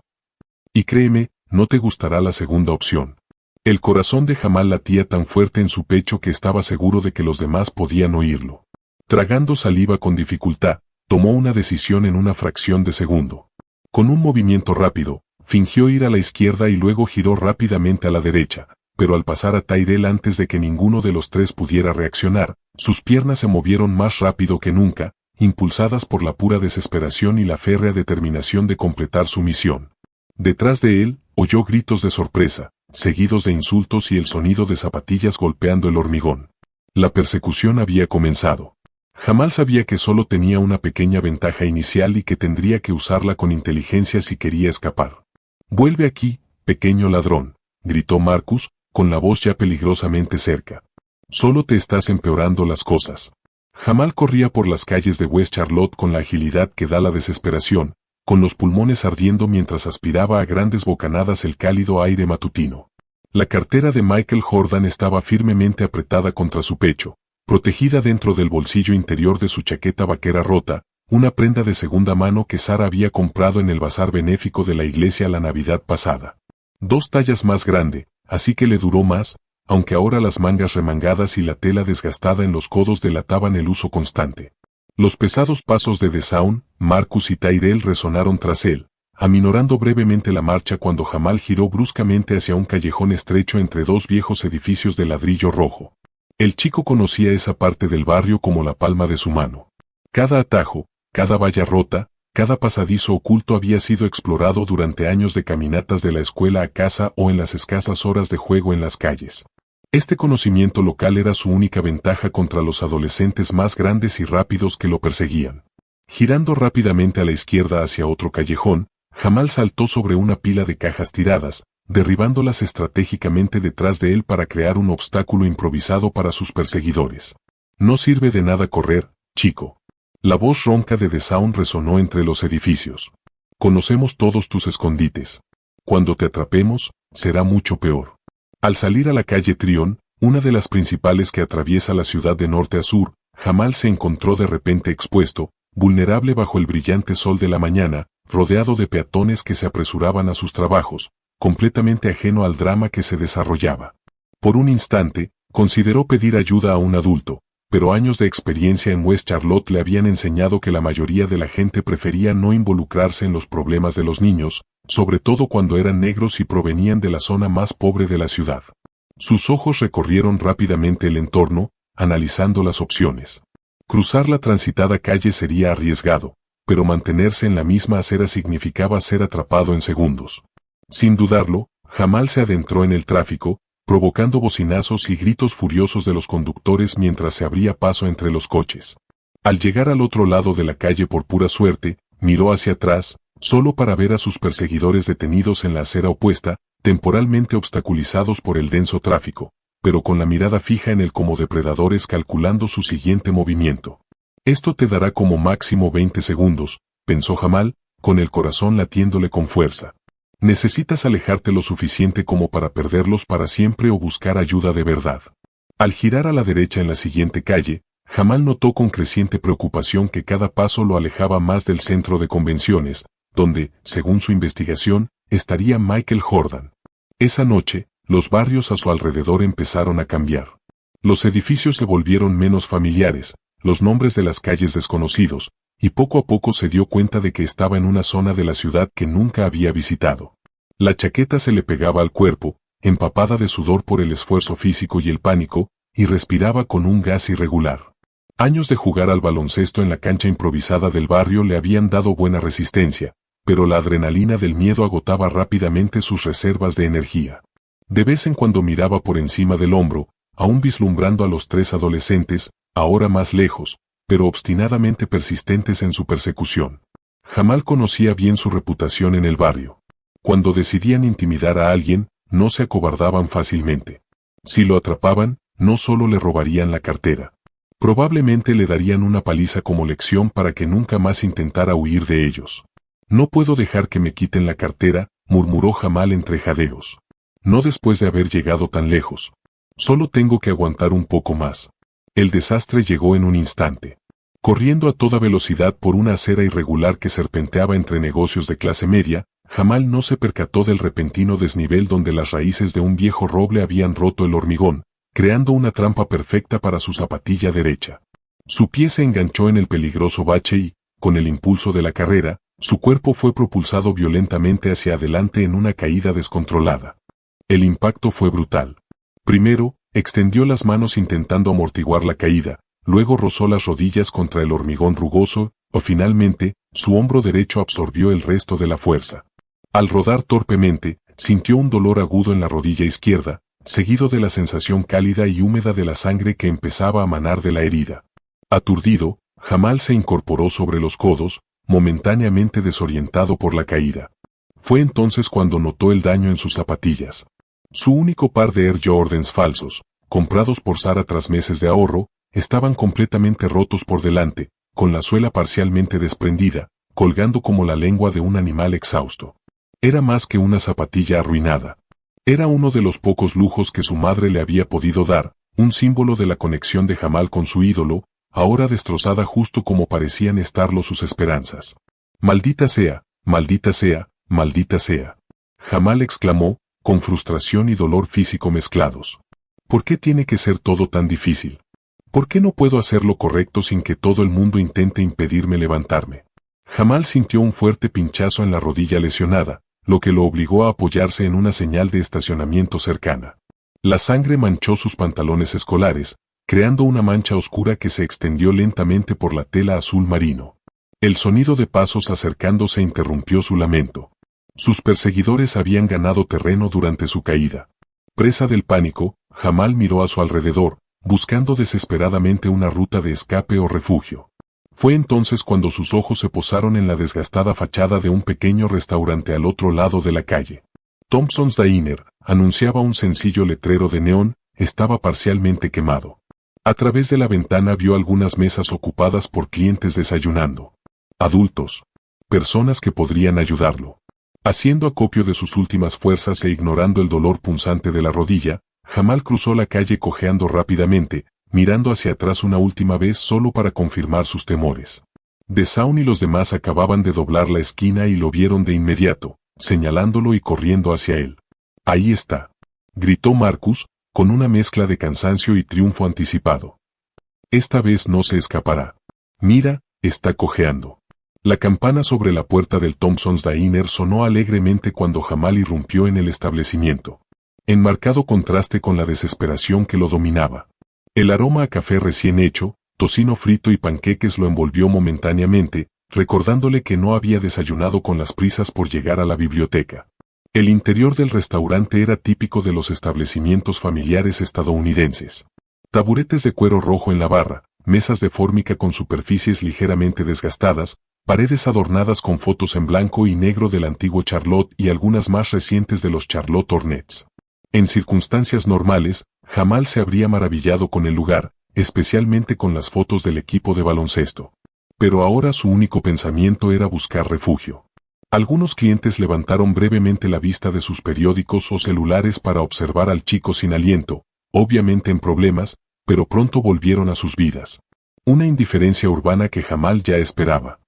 Y créeme, no te gustará la segunda opción. El corazón de Jamal latía tan fuerte en su pecho que estaba seguro de que los demás podían oírlo. Tragando saliva con dificultad, tomó una decisión en una fracción de segundo. Con un movimiento rápido, fingió ir a la izquierda y luego giró rápidamente a la derecha, pero al pasar a Tyrell antes de que ninguno de los 3 pudiera reaccionar, sus piernas se movieron más rápido que nunca, impulsadas por la pura desesperación y la férrea determinación de completar su misión. Detrás de él, oyó gritos de sorpresa, seguidos de insultos y el sonido de zapatillas golpeando el hormigón. La persecución había comenzado. Jamal sabía que solo tenía una pequeña ventaja inicial y que tendría que usarla con inteligencia si quería escapar. «Vuelve aquí, pequeño ladrón», gritó Marcus, con la voz ya peligrosamente cerca. «Solo te estás empeorando las cosas». Jamal corría por las calles de West Charlotte con la agilidad que da la desesperación, con los pulmones ardiendo mientras aspiraba a grandes bocanadas el cálido aire matutino. La cartera de Michael Jordan estaba firmemente apretada contra su pecho, protegida dentro del bolsillo interior de su chaqueta vaquera rota, una prenda de segunda mano que Sara había comprado en el bazar benéfico de la iglesia la Navidad pasada. 2 tallas más grande, así que le duró más, aunque ahora las mangas remangadas y la tela desgastada en los codos delataban el uso constante. Los pesados pasos de Desaun, Marcus y Tyrell resonaron tras él, aminorando brevemente la marcha cuando Jamal giró bruscamente hacia un callejón estrecho entre 2 viejos edificios de ladrillo rojo. El chico conocía esa parte del barrio como la palma de su mano. Cada atajo, cada valla rota, cada pasadizo oculto había sido explorado durante años de caminatas de la escuela a casa o en las escasas horas de juego en las calles. Este conocimiento local era su única ventaja contra los adolescentes más grandes y rápidos que lo perseguían. Girando rápidamente a la izquierda hacia otro callejón, Jamal saltó sobre una pila de cajas tiradas, derribándolas estratégicamente detrás de él para crear un obstáculo improvisado para sus perseguidores. «No sirve de nada correr, chico». La voz ronca de Desaun resonó entre los edificios. «Conocemos todos tus escondites. Cuando te atrapemos, será mucho peor». Al salir a la calle Tryon, una de las principales que atraviesa la ciudad de norte a sur, Jamal se encontró de repente expuesto, vulnerable bajo el brillante sol de la mañana, rodeado de peatones que se apresuraban a sus trabajos, completamente ajeno al drama que se desarrollaba. Por un instante, consideró pedir ayuda a un adulto, pero años de experiencia en West Charlotte le habían enseñado que la mayoría de la gente prefería no involucrarse en los problemas de los niños, sobre todo cuando eran negros y provenían de la zona más pobre de la ciudad. Sus ojos recorrieron rápidamente el entorno, analizando las opciones. Cruzar la transitada calle sería arriesgado, pero mantenerse en la misma acera significaba ser atrapado en segundos. Sin dudarlo, Jamal se adentró en el tráfico, provocando bocinazos y gritos furiosos de los conductores mientras se abría paso entre los coches. Al llegar al otro lado de la calle por pura suerte, miró hacia atrás, solo para ver a sus perseguidores detenidos en la acera opuesta, temporalmente obstaculizados por el denso tráfico, pero con la mirada fija en él como depredadores calculando su siguiente movimiento. Esto te dará como máximo 20 segundos, pensó Jamal, con el corazón latiéndole con fuerza. Necesitas alejarte lo suficiente como para perderlos para siempre o buscar ayuda de verdad. Al girar a la derecha en la siguiente calle, Jamal notó con creciente preocupación que cada paso lo alejaba más del centro de convenciones, donde, según su investigación, estaría Michael Jordan. Esa noche, los barrios a su alrededor empezaron a cambiar. Los edificios se volvieron menos familiares, los nombres de las calles desconocidos, y poco a poco se dio cuenta de que estaba en una zona de la ciudad que nunca había visitado. La chaqueta se le pegaba al cuerpo, empapada de sudor por el esfuerzo físico y el pánico, y respiraba con un gas irregular. Años de jugar al baloncesto en la cancha improvisada del barrio le habían dado buena resistencia, pero la adrenalina del miedo agotaba rápidamente sus reservas de energía. De vez en cuando miraba por encima del hombro, aún vislumbrando a los 3 adolescentes, ahora más lejos, pero obstinadamente persistentes en su persecución. Jamal conocía bien su reputación en el barrio. Cuando decidían intimidar a alguien, no se acobardaban fácilmente. Si lo atrapaban, no solo le robarían la cartera. Probablemente le darían una paliza como lección para que nunca más intentara huir de ellos. No puedo dejar que me quiten la cartera, murmuró Jamal entre jadeos. No después de haber llegado tan lejos. Solo tengo que aguantar un poco más. El desastre llegó en un instante. Corriendo a toda velocidad por una acera irregular que serpenteaba entre negocios de clase media, Jamal no se percató del repentino desnivel donde las raíces de un viejo roble habían roto el hormigón, creando una trampa perfecta para su zapatilla derecha. Su pie se enganchó en el peligroso bache y, con el impulso de la carrera, su cuerpo fue propulsado violentamente hacia adelante en una caída descontrolada. El impacto fue brutal. Primero, extendió las manos intentando amortiguar la caída, luego rozó las rodillas contra el hormigón rugoso, o finalmente, su hombro derecho absorbió el resto de la fuerza. Al rodar torpemente, sintió un dolor agudo en la rodilla izquierda, seguido de la sensación cálida y húmeda de la sangre que empezaba a manar de la herida. Aturdido, Jamal se incorporó sobre los codos, momentáneamente desorientado por la caída. Fue entonces cuando notó el daño en sus zapatillas. Su único par de Air Jordans falsos, comprados por Sara tras meses de ahorro, estaban completamente rotos por delante, con la suela parcialmente desprendida, colgando como la lengua de un animal exhausto. Era más que una zapatilla arruinada. Era uno de los pocos lujos que su madre le había podido dar, un símbolo de la conexión de Jamal con su ídolo, ahora destrozada justo como parecían estarlo sus esperanzas. «Maldita sea, maldita sea, maldita sea», Jamal exclamó, con frustración y dolor físico mezclados. ¿Por qué tiene que ser todo tan difícil? ¿Por qué no puedo hacer lo correcto sin que todo el mundo intente impedirme levantarme? Jamal sintió un fuerte pinchazo en la rodilla lesionada, lo que lo obligó a apoyarse en una señal de estacionamiento cercana. La sangre manchó sus pantalones escolares, creando una mancha oscura que se extendió lentamente por la tela azul marino. El sonido de pasos acercándose interrumpió su lamento. Sus perseguidores habían ganado terreno durante su caída. Presa del pánico, Jamal miró a su alrededor, buscando desesperadamente una ruta de escape o refugio. Fue entonces cuando sus ojos se posaron en la desgastada fachada de un pequeño restaurante al otro lado de la calle. Thompson's Diner, anunciaba un sencillo letrero de neón, estaba parcialmente quemado. A través de la ventana vio algunas mesas ocupadas por clientes desayunando. Adultos. Personas que podrían ayudarlo. Haciendo acopio de sus últimas fuerzas e ignorando el dolor punzante de la rodilla, Jamal cruzó la calle cojeando rápidamente, mirando hacia atrás una última vez solo para confirmar sus temores. DeSaun y los demás acababan de doblar la esquina y lo vieron de inmediato, señalándolo y corriendo hacia él. «Ahí está», gritó Marcus, con una mezcla de cansancio y triunfo anticipado. «Esta vez no se escapará. Mira, está cojeando». La campana sobre la puerta del Thompson's Diner sonó alegremente cuando Jamal irrumpió en el establecimiento. En marcado contraste con la desesperación que lo dominaba. El aroma a café recién hecho, tocino frito y panqueques lo envolvió momentáneamente, recordándole que no había desayunado con las prisas por llegar a la biblioteca. El interior del restaurante era típico de los establecimientos familiares estadounidenses. Taburetes de cuero rojo en la barra, mesas de fórmica con superficies ligeramente desgastadas, paredes adornadas con fotos en blanco y negro del antiguo Charlotte y algunas más recientes de los Charlotte Hornets. En circunstancias normales, Jamal se habría maravillado con el lugar, especialmente con las fotos del equipo de baloncesto. Pero ahora su único pensamiento era buscar refugio. Algunos clientes levantaron brevemente la vista de sus periódicos o celulares para observar al chico sin aliento, obviamente en problemas, pero pronto volvieron a sus vidas. Una indiferencia urbana que Jamal ya esperaba.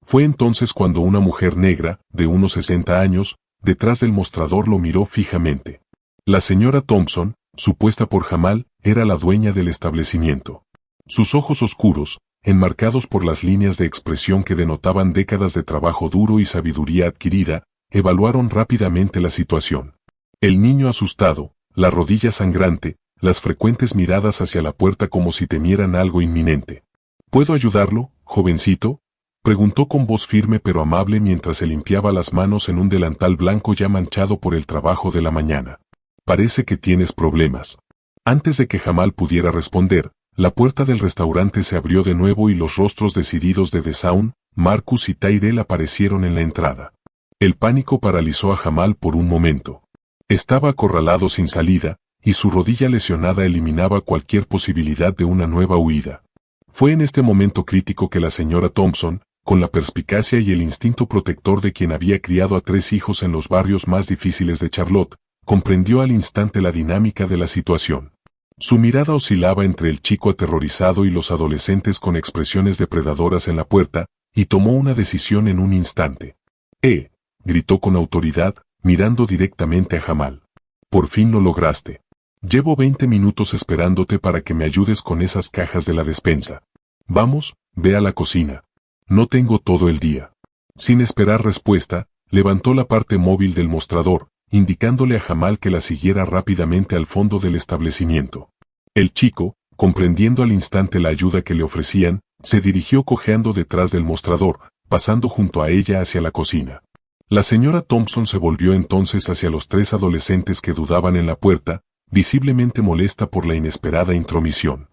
Fue entonces cuando una mujer negra, de unos 60 años, detrás del mostrador lo miró fijamente. La señora Thompson, supuesta por Jamal, era la dueña del establecimiento. Sus ojos oscuros, enmarcados por las líneas de expresión que denotaban décadas de trabajo duro y sabiduría adquirida, evaluaron rápidamente la situación. El niño asustado, la rodilla sangrante, las frecuentes miradas hacia la puerta como si temieran algo inminente. ¿Puedo ayudarlo, jovencito?, preguntó con voz firme pero amable mientras se limpiaba las manos en un delantal blanco ya manchado por el trabajo de la mañana. Parece que tienes problemas. Antes de que Jamal pudiera responder, la puerta del restaurante se abrió de nuevo y los rostros decididos de Desaun, Marcus y Tyrell aparecieron en la entrada. El pánico paralizó a Jamal por un momento. Estaba acorralado sin salida, y su rodilla lesionada eliminaba cualquier posibilidad de una nueva huida. Fue en este momento crítico que la señora Thompson, con la perspicacia y el instinto protector de quien había criado a 3 hijos en los barrios más difíciles de Charlotte, comprendió al instante la dinámica de la situación. Su mirada oscilaba entre el chico aterrorizado y los adolescentes con expresiones depredadoras en la puerta, y tomó una decisión en un instante. Gritó con autoridad, mirando directamente a Jamal. Por fin lo lograste. Llevo 20 minutos esperándote para que me ayudes con esas cajas de la despensa. Vamos, ve a la cocina. No tengo todo el día. Sin esperar respuesta, levantó la parte móvil del mostrador, indicándole a Jamal que la siguiera rápidamente al fondo del establecimiento. El chico, comprendiendo al instante la ayuda que le ofrecían, se dirigió cojeando detrás del mostrador, pasando junto a ella hacia la cocina. La señora Thompson se volvió entonces hacia los 3 adolescentes que dudaban en la puerta, visiblemente molesta por la inesperada intromisión.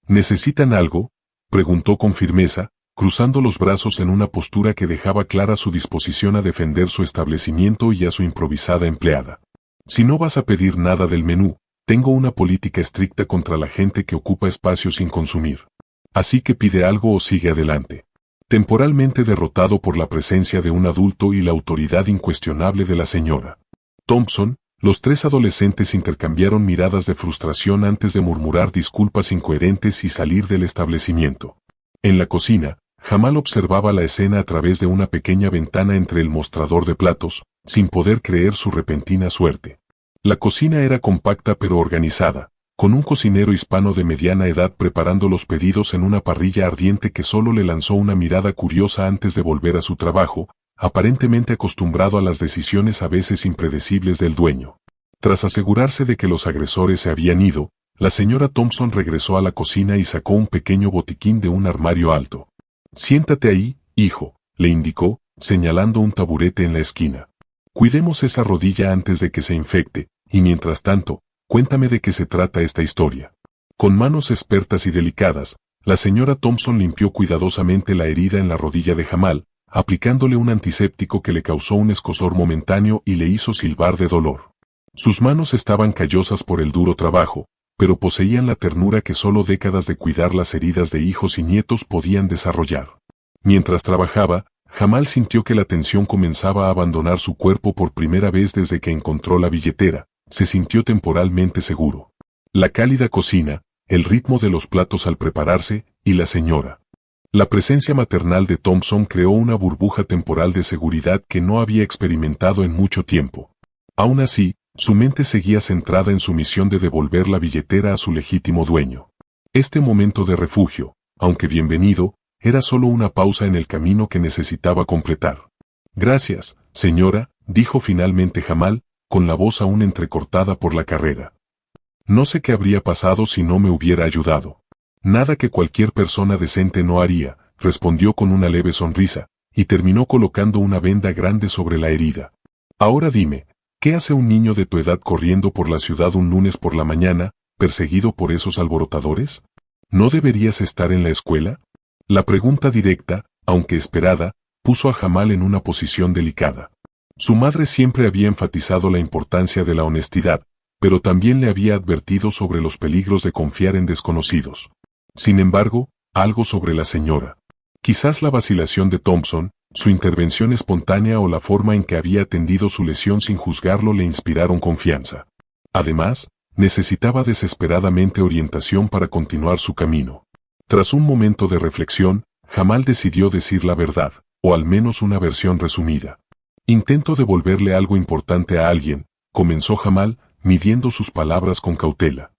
¿Necesitan algo?, preguntó con firmeza, cruzando los brazos en una postura que dejaba clara su disposición a defender su establecimiento y a su improvisada empleada. Si no vas a pedir nada del menú, tengo una política estricta contra la gente que ocupa espacio sin consumir. Así que pide algo o sigue adelante. Temporalmente derrotado por la presencia de un adulto y la autoridad incuestionable de la señora Thompson, los 3 adolescentes intercambiaron miradas de frustración antes de murmurar disculpas incoherentes y salir del establecimiento. En la cocina, Jamal observaba la escena a través de una pequeña ventana entre el mostrador de platos, sin poder creer su repentina suerte. La cocina era compacta pero organizada, con un cocinero hispano de mediana edad preparando los pedidos en una parrilla ardiente que solo le lanzó una mirada curiosa antes de volver a su trabajo, aparentemente acostumbrado a las decisiones a veces impredecibles del dueño. Tras asegurarse de que los agresores se habían ido, la señora Thompson regresó a la cocina y sacó un pequeño botiquín de un armario alto. «Siéntate ahí, hijo», le indicó, señalando un taburete en la esquina. «Cuidemos esa rodilla antes de que se infecte, y mientras tanto, cuéntame de qué se trata esta historia». Con manos expertas y delicadas, la señora Thompson limpió cuidadosamente la herida en la rodilla de Jamal, aplicándole un antiséptico que le causó un escozor momentáneo y le hizo silbar de dolor. Sus manos estaban callosas por el duro trabajo, pero poseían la ternura que solo décadas de cuidar las heridas de hijos y nietos podían desarrollar. Mientras trabajaba, Jamal sintió que la tensión comenzaba a abandonar su cuerpo por primera vez desde que encontró la billetera, se sintió temporalmente seguro. La cálida cocina, el ritmo de los platos al prepararse, y la señora. La presencia maternal de Thompson creó una burbuja temporal de seguridad que no había experimentado en mucho tiempo. Aún así, su mente seguía centrada en su misión de devolver la billetera a su legítimo dueño. Este momento de refugio, aunque bienvenido, era solo una pausa en el camino que necesitaba completar. «Gracias, señora», dijo finalmente Jamal, con la voz aún entrecortada por la carrera. «No sé qué habría pasado si no me hubiera ayudado». «Nada que cualquier persona decente no haría», respondió con una leve sonrisa, y terminó colocando una venda grande sobre la herida. «Ahora dime, ¿qué hace un niño de tu edad corriendo por la ciudad un lunes por la mañana, perseguido por esos alborotadores? ¿No deberías estar en la escuela?» La pregunta directa, aunque esperada, puso a Jamal en una posición delicada. Su madre siempre había enfatizado la importancia de la honestidad, pero también le había advertido sobre los peligros de confiar en desconocidos. Sin embargo, algo sobre la señora. Quizás la vacilación de Thompson, su intervención espontánea o la forma en que había atendido su lesión sin juzgarlo le inspiraron confianza. Además, necesitaba desesperadamente orientación para continuar su camino. Tras un momento de reflexión, Jamal decidió decir la verdad, o al menos una versión resumida. Intento devolverle algo importante a alguien, comenzó Jamal, midiendo sus palabras con cautela.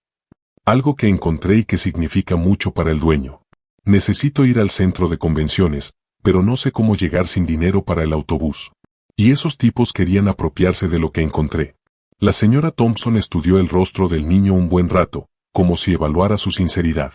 Algo que encontré y que significa mucho para el dueño. Necesito ir al centro de convenciones, pero no sé cómo llegar sin dinero para el autobús. Y esos tipos querían apropiarse de lo que encontré. La señora Thompson estudió el rostro del niño un buen rato, como si evaluara su sinceridad.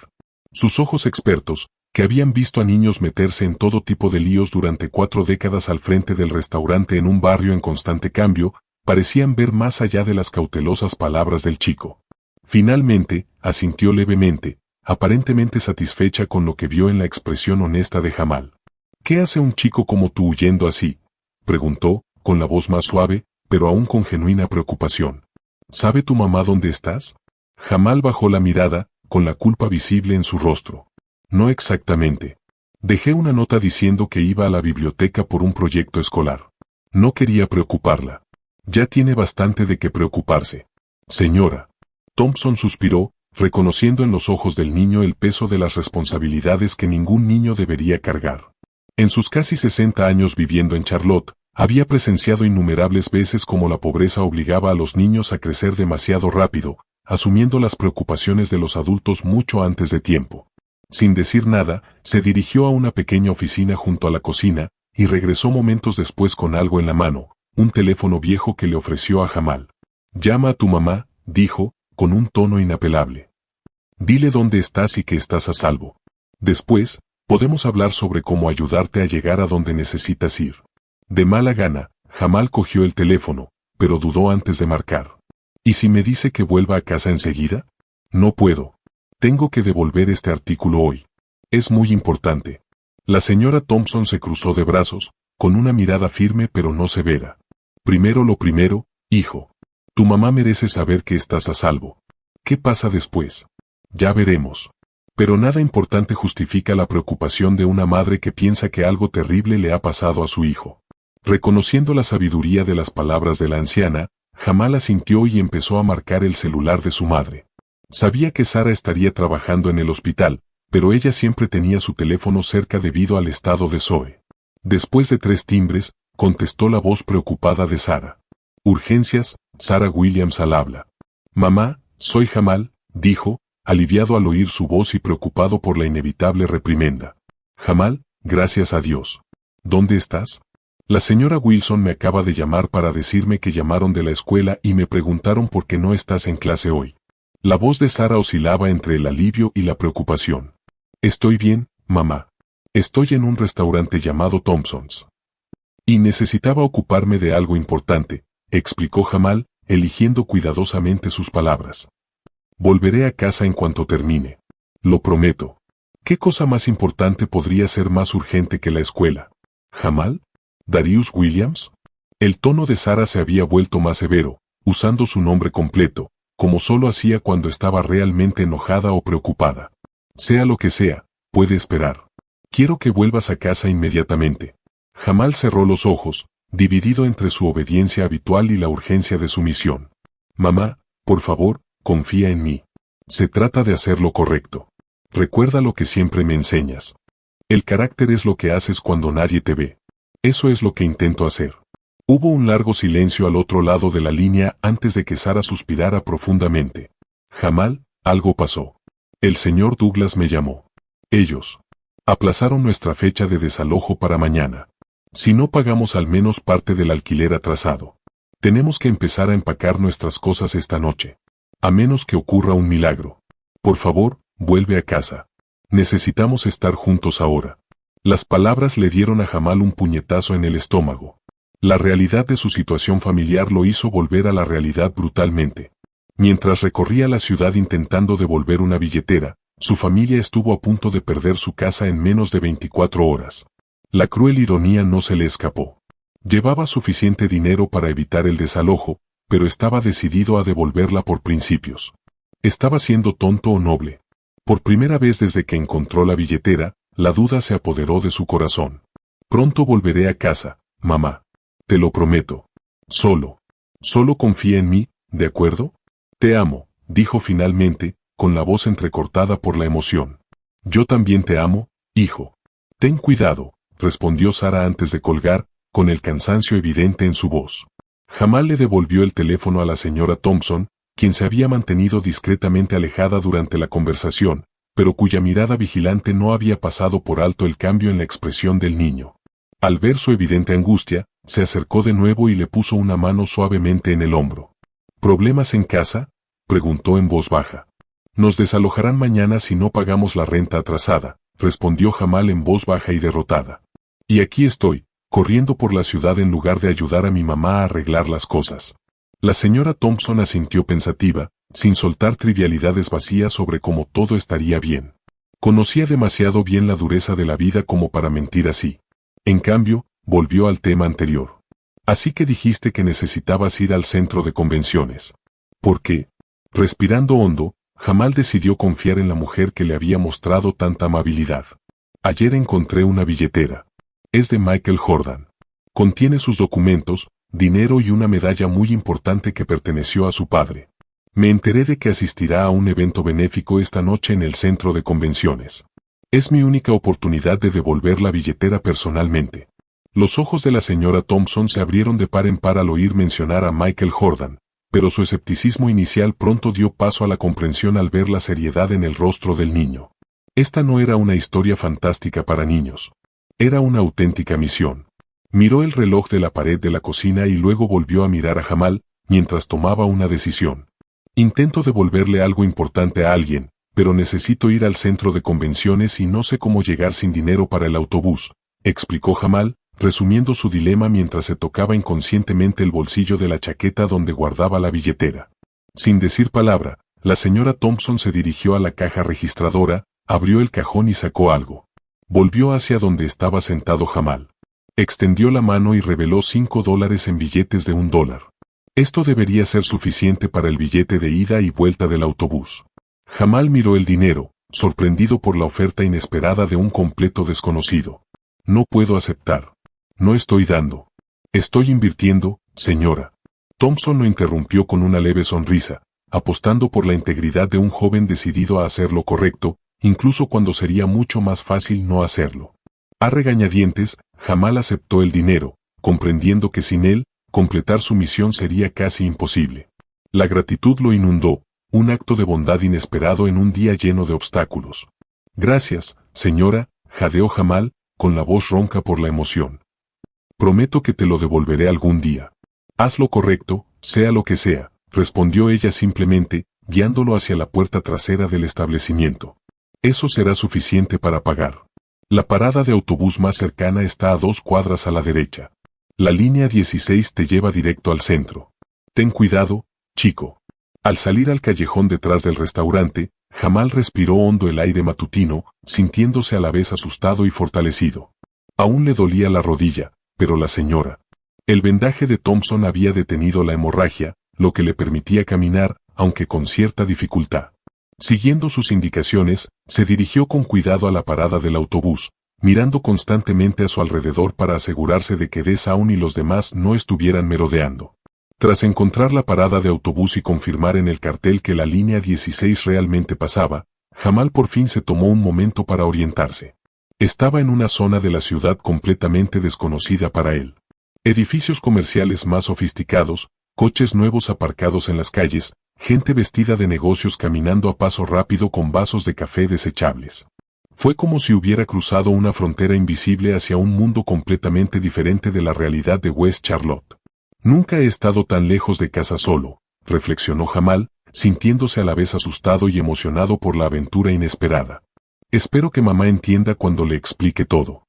Sus ojos expertos, que habían visto a niños meterse en todo tipo de líos durante 4 décadas al frente del restaurante en un barrio en constante cambio, parecían ver más allá de las cautelosas palabras del chico. Finalmente, asintió levemente, aparentemente satisfecha con lo que vio en la expresión honesta de Jamal. ¿Qué hace un chico como tú huyendo así?, preguntó, con la voz más suave, pero aún con genuina preocupación. ¿Sabe tu mamá dónde estás? Jamal bajó la mirada, con la culpa visible en su rostro. No exactamente. Dejé una nota diciendo que iba a la biblioteca por un proyecto escolar. No quería preocuparla. Ya tiene bastante de qué preocuparse. Señora. Thompson suspiró, reconociendo en los ojos del niño el peso de las responsabilidades que ningún niño debería cargar. En sus casi 60 años viviendo en Charlotte, había presenciado innumerables veces cómo la pobreza obligaba a los niños a crecer demasiado rápido, asumiendo las preocupaciones de los adultos mucho antes de tiempo. Sin decir nada, se dirigió a una pequeña oficina junto a la cocina, y regresó momentos después con algo en la mano, un teléfono viejo que le ofreció a Jamal. «Llama a tu mamá», dijo, con un tono inapelable. «Dile dónde estás y que estás a salvo. Después, podemos hablar sobre cómo ayudarte a llegar a donde necesitas ir». De mala gana, Jamal cogió el teléfono, pero dudó antes de marcar. «¿Y si me dice que vuelva a casa enseguida? No puedo. Tengo que devolver este artículo hoy. Es muy importante». La señora Thompson se cruzó de brazos, con una mirada firme pero no severa. «Primero lo primero, hijo. Tu mamá merece saber que estás a salvo. ¿Qué pasa después? Ya veremos». Pero nada importante justifica la preocupación de una madre que piensa que algo terrible le ha pasado a su hijo. Reconociendo la sabiduría de las palabras de la anciana, Jamal asintió y empezó a marcar el celular de su madre. Sabía que Sara estaría trabajando en el hospital, pero ella siempre tenía su teléfono cerca debido al estado de Zoe. Después de 3 timbres, contestó la voz preocupada de Sara. «Urgencias, Sara Williams al habla». «Mamá, soy Jamal», dijo, aliviado al oír su voz y preocupado por la inevitable reprimenda. «Jamal, gracias a Dios. ¿Dónde estás?» «La señora Wilson me acaba de llamar para decirme que llamaron de la escuela y me preguntaron por qué no estás en clase hoy». La voz de Sara oscilaba entre el alivio y la preocupación. «Estoy bien, mamá. Estoy en un restaurante llamado Thompson's. Y necesitaba ocuparme de algo importante», explicó Jamal, eligiendo cuidadosamente sus palabras. «Volveré a casa en cuanto termine. Lo prometo». ¿Qué cosa más importante podría ser más urgente que la escuela? ¿Jamal? ¿Darius Williams? El tono de Sara se había vuelto más severo, usando su nombre completo, como solo hacía cuando estaba realmente enojada o preocupada. «Sea lo que sea, puede esperar. Quiero que vuelvas a casa inmediatamente». Jamal cerró los ojos, dividido entre su obediencia habitual y la urgencia de su misión. «Mamá, por favor, confía en mí. Se trata de hacer lo correcto. Recuerda lo que siempre me enseñas. El carácter es lo que haces cuando nadie te ve. Eso es lo que intento hacer». Hubo un largo silencio al otro lado de la línea antes de que Sara suspirara profundamente. «Jamal, algo pasó. El señor Douglas me llamó. Ellos aplazaron nuestra fecha de desalojo para mañana. Si no pagamos al menos parte del alquiler atrasado, tenemos que empezar a empacar nuestras cosas esta noche. A menos que ocurra un milagro. Por favor, vuelve a casa. Necesitamos estar juntos ahora». Las palabras le dieron a Jamal un puñetazo en el estómago. La realidad de su situación familiar lo hizo volver a la realidad brutalmente. Mientras recorría la ciudad intentando devolver una billetera, su familia estuvo a punto de perder su casa en menos de 24 horas. La cruel ironía no se le escapó. Llevaba suficiente dinero para evitar el desalojo, pero estaba decidido a devolverla por principios. ¿Estaba siendo tonto o noble? Por primera vez desde que encontró la billetera, la duda se apoderó de su corazón. Pronto volveré a casa, mamá. Te lo prometo. Solo confía en mí, ¿de acuerdo? Te amo, dijo finalmente, con la voz entrecortada por la emoción. Yo también te amo, hijo. Ten cuidado, respondió Sara antes de colgar, con el cansancio evidente en su voz. Jamal le devolvió el teléfono a la señora Thompson, quien se había mantenido discretamente alejada durante la conversación, pero cuya mirada vigilante no había pasado por alto el cambio en la expresión del niño. Al ver su evidente angustia, se acercó de nuevo y le puso una mano suavemente en el hombro. ¿Problemas en casa?, preguntó en voz baja. Nos desalojarán mañana si no pagamos la renta atrasada, respondió Jamal en voz baja y derrotada. Y aquí estoy, corriendo por la ciudad en lugar de ayudar a mi mamá a arreglar las cosas. La señora Thompson asintió pensativa, sin soltar trivialidades vacías sobre cómo todo estaría bien. Conocía demasiado bien la dureza de la vida como para mentir así. En cambio, volvió al tema anterior. Así que dijiste que necesitabas ir al centro de convenciones. ¿Por qué? Respirando hondo, Jamal decidió confiar en la mujer que le había mostrado tanta amabilidad. Ayer encontré una billetera. Es de Michael Jordan. Contiene sus documentos, dinero y una medalla muy importante que perteneció a su padre. Me enteré de que asistirá a un evento benéfico esta noche en el centro de convenciones. Es mi única oportunidad de devolver la billetera personalmente. Los ojos de la señora Thompson se abrieron de par en par al oír mencionar a Michael Jordan, pero su escepticismo inicial pronto dio paso a la comprensión al ver la seriedad en el rostro del niño. Esta no era una historia fantástica para niños. Era una auténtica misión. Miró el reloj de la pared de la cocina y luego volvió a mirar a Jamal, mientras tomaba una decisión. Intento devolverle algo importante a alguien, pero necesito ir al centro de convenciones y no sé cómo llegar sin dinero para el autobús, explicó Jamal, resumiendo su dilema mientras se tocaba inconscientemente el bolsillo de la chaqueta donde guardaba la billetera. Sin decir palabra, la señora Thompson se dirigió a la caja registradora, abrió el cajón y sacó algo. Volvió hacia donde estaba sentado Jamal. Extendió la mano y reveló $5 en billetes de $1. Esto debería ser suficiente para el billete de ida y vuelta del autobús. Jamal miró el dinero, sorprendido por la oferta inesperada de un completo desconocido. No puedo aceptar. No estoy dando. Estoy invirtiendo, señora. Thompson lo interrumpió con una leve sonrisa, apostando por la integridad de un joven decidido a hacer lo correcto, incluso cuando sería mucho más fácil no hacerlo. A regañadientes, Jamal aceptó el dinero, comprendiendo que sin él, completar su misión sería casi imposible. La gratitud lo inundó, un acto de bondad inesperado en un día lleno de obstáculos. Gracias, señora, jadeó Jamal, con la voz ronca por la emoción. Prometo que te lo devolveré algún día. Haz lo correcto, sea lo que sea, respondió ella simplemente, guiándolo hacia la puerta trasera del establecimiento. Eso será suficiente para pagar. La parada de autobús más cercana está a 2 cuadras a la derecha. La línea 16 te lleva directo al centro. Ten cuidado, chico. Al salir al callejón detrás del restaurante, Jamal respiró hondo el aire matutino, sintiéndose a la vez asustado y fortalecido. Aún le dolía la rodilla, pero la señora. El vendaje de Thompson había detenido la hemorragia, lo que le permitía caminar, aunque con cierta dificultad. Siguiendo sus indicaciones, se dirigió con cuidado a la parada del autobús, mirando constantemente a su alrededor para asegurarse de que Desaun y los demás no estuvieran merodeando. Tras encontrar la parada de autobús y confirmar en el cartel que la línea 16 realmente pasaba, Jamal por fin se tomó un momento para orientarse. Estaba en una zona de la ciudad completamente desconocida para él. Edificios comerciales más sofisticados, coches nuevos aparcados en las calles, gente vestida de negocios caminando a paso rápido con vasos de café desechables. Fue como si hubiera cruzado una frontera invisible hacia un mundo completamente diferente de la realidad de West Charlotte. Nunca he estado tan lejos de casa solo, reflexionó Jamal, sintiéndose a la vez asustado y emocionado por la aventura inesperada. Espero que mamá entienda cuando le explique todo.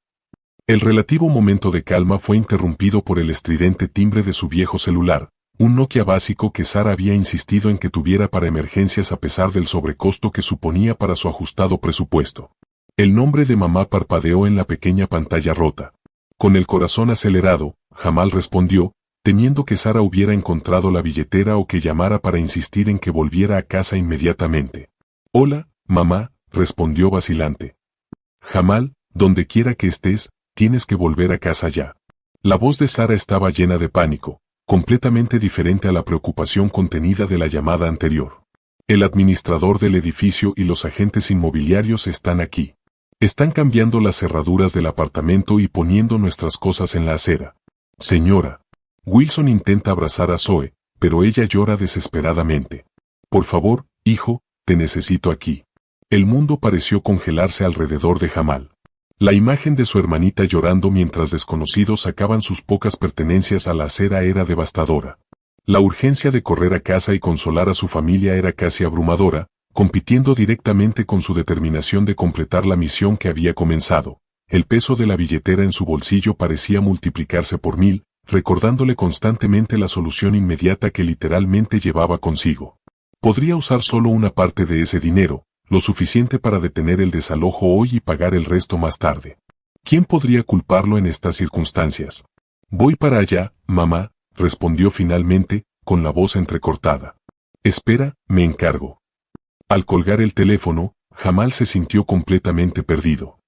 El relativo momento de calma fue interrumpido por el estridente timbre de su viejo celular, un Nokia básico que Sara había insistido en que tuviera para emergencias a pesar del sobrecosto que suponía para su ajustado presupuesto. El nombre de mamá parpadeó en la pequeña pantalla rota. Con el corazón acelerado, Jamal respondió, temiendo que Sara hubiera encontrado la billetera o que llamara para insistir en que volviera a casa inmediatamente. Hola, mamá, respondió vacilante. Jamal, donde quiera que estés, tienes que volver a casa ya. La voz de Sara estaba llena de pánico, completamente diferente a la preocupación contenida de la llamada anterior. El administrador del edificio y los agentes inmobiliarios están aquí. Están cambiando las cerraduras del apartamento y poniendo nuestras cosas en la acera. Señora. Wilson intenta abrazar a Zoe, pero ella llora desesperadamente. Por favor, hijo, te necesito aquí. El mundo pareció congelarse alrededor de Jamal. La imagen de su hermanita llorando mientras desconocidos sacaban sus pocas pertenencias a la acera era devastadora. La urgencia de correr a casa y consolar a su familia era casi abrumadora, compitiendo directamente con su determinación de completar la misión que había comenzado. El peso de la billetera en su bolsillo parecía multiplicarse por 1000, recordándole constantemente la solución inmediata que literalmente llevaba consigo. Podría usar solo una parte de ese dinero, lo suficiente para detener el desalojo hoy y pagar el resto más tarde. ¿Quién podría culparlo en estas circunstancias? Voy para allá, mamá, respondió finalmente, con la voz entrecortada. Espera, me encargo. Al colgar el teléfono, Jamal se sintió completamente perdido.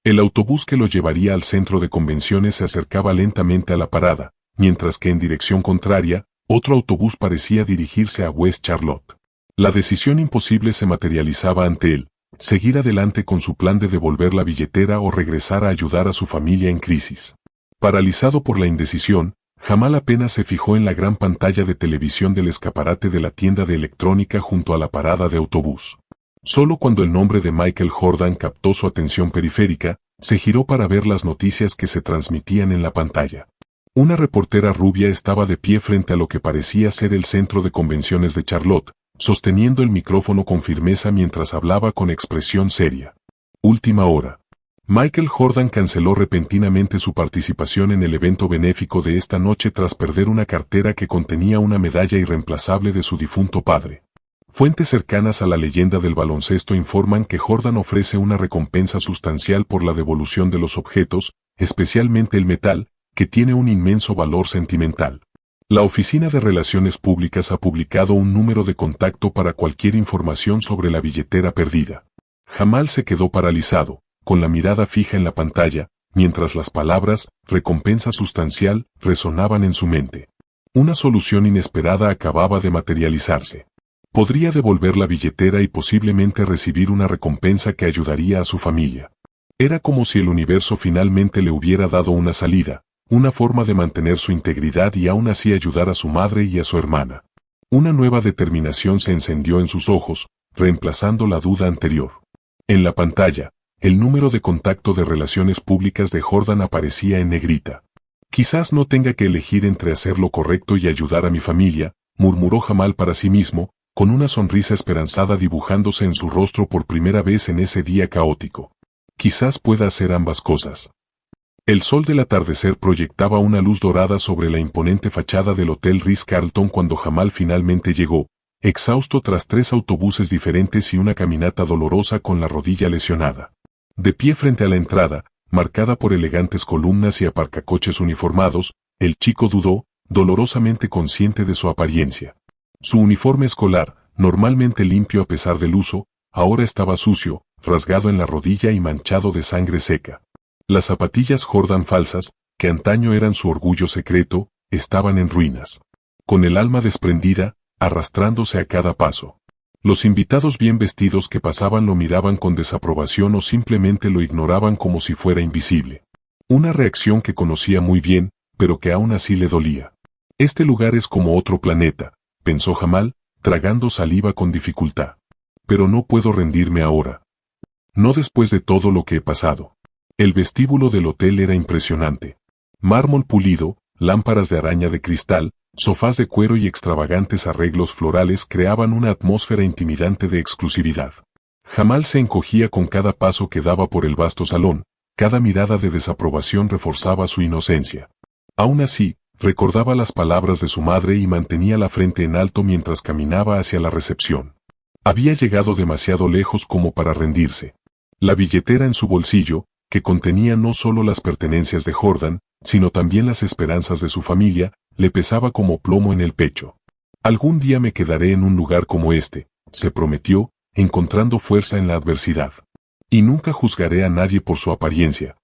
El autobús que lo llevaría al centro de convenciones se acercaba lentamente a la parada, mientras que en dirección contraria, otro autobús parecía dirigirse a West Charlotte. La decisión imposible se materializaba ante él, seguir adelante con su plan de devolver la billetera o regresar a ayudar a su familia en crisis. Paralizado por la indecisión, Jamal apenas se fijó en la gran pantalla de televisión del escaparate de la tienda de electrónica junto a la parada de autobús. Solo cuando el nombre de Michael Jordan captó su atención periférica, se giró para ver las noticias que se transmitían en la pantalla. Una reportera rubia estaba de pie frente a lo que parecía ser el centro de convenciones de Charlotte, sosteniendo el micrófono con firmeza mientras hablaba con expresión seria. Última hora. Michael Jordan canceló repentinamente su participación en el evento benéfico de esta noche tras perder una cartera que contenía una medalla irreemplazable de su difunto padre. Fuentes cercanas a la leyenda del baloncesto informan que Jordan ofrece una recompensa sustancial por la devolución de los objetos, especialmente el metal, que tiene un inmenso valor sentimental. La Oficina de Relaciones Públicas ha publicado un número de contacto para cualquier información sobre la billetera perdida. Jamal se quedó paralizado, con la mirada fija en la pantalla, mientras las palabras, recompensa sustancial, resonaban en su mente. Una solución inesperada acababa de materializarse. Podría devolver la billetera y posiblemente recibir una recompensa que ayudaría a su familia. Era como si el universo finalmente le hubiera dado una salida, una forma de mantener su integridad y aún así ayudar a su madre y a su hermana. Una nueva determinación se encendió en sus ojos, reemplazando la duda anterior. En la pantalla, el número de contacto de relaciones públicas de Jordan aparecía en negrita. Quizás no tenga que elegir entre hacer lo correcto y ayudar a mi familia, murmuró Jamal para sí mismo, con una sonrisa esperanzada dibujándose en su rostro por primera vez en ese día caótico. Quizás pueda hacer ambas cosas. El sol del atardecer proyectaba una luz dorada sobre la imponente fachada del Hotel Ritz-Carlton cuando Jamal finalmente llegó, exhausto tras 3 autobuses diferentes y una caminata dolorosa con la rodilla lesionada. De pie frente a la entrada, marcada por elegantes columnas y aparcacoches uniformados, el chico dudó, dolorosamente consciente de su apariencia. Su uniforme escolar, normalmente limpio a pesar del uso, ahora estaba sucio, rasgado en la rodilla y manchado de sangre seca. Las zapatillas Jordan falsas, que antaño eran su orgullo secreto, estaban en ruinas. Con el alma desprendida, arrastrándose a cada paso. Los invitados bien vestidos que pasaban lo miraban con desaprobación o simplemente lo ignoraban como si fuera invisible. Una reacción que conocía muy bien, pero que aún así le dolía. Este lugar es como otro planeta, pensó Jamal, tragando saliva con dificultad. Pero no puedo rendirme ahora. No después de todo lo que he pasado. El vestíbulo del hotel era impresionante. Mármol pulido, lámparas de araña de cristal, sofás de cuero y extravagantes arreglos florales creaban una atmósfera intimidante de exclusividad. Jamal se encogía con cada paso que daba por el vasto salón, cada mirada de desaprobación reforzaba su inocencia. Aún así, recordaba las palabras de su madre y mantenía la frente en alto mientras caminaba hacia la recepción. Había llegado demasiado lejos como para rendirse. La billetera en su bolsillo, que contenía no solo las pertenencias de Jordan, sino también las esperanzas de su familia, le pesaba como plomo en el pecho. Algún día me quedaré en un lugar como este, se prometió, encontrando fuerza en la adversidad. Y nunca juzgaré a nadie por su apariencia.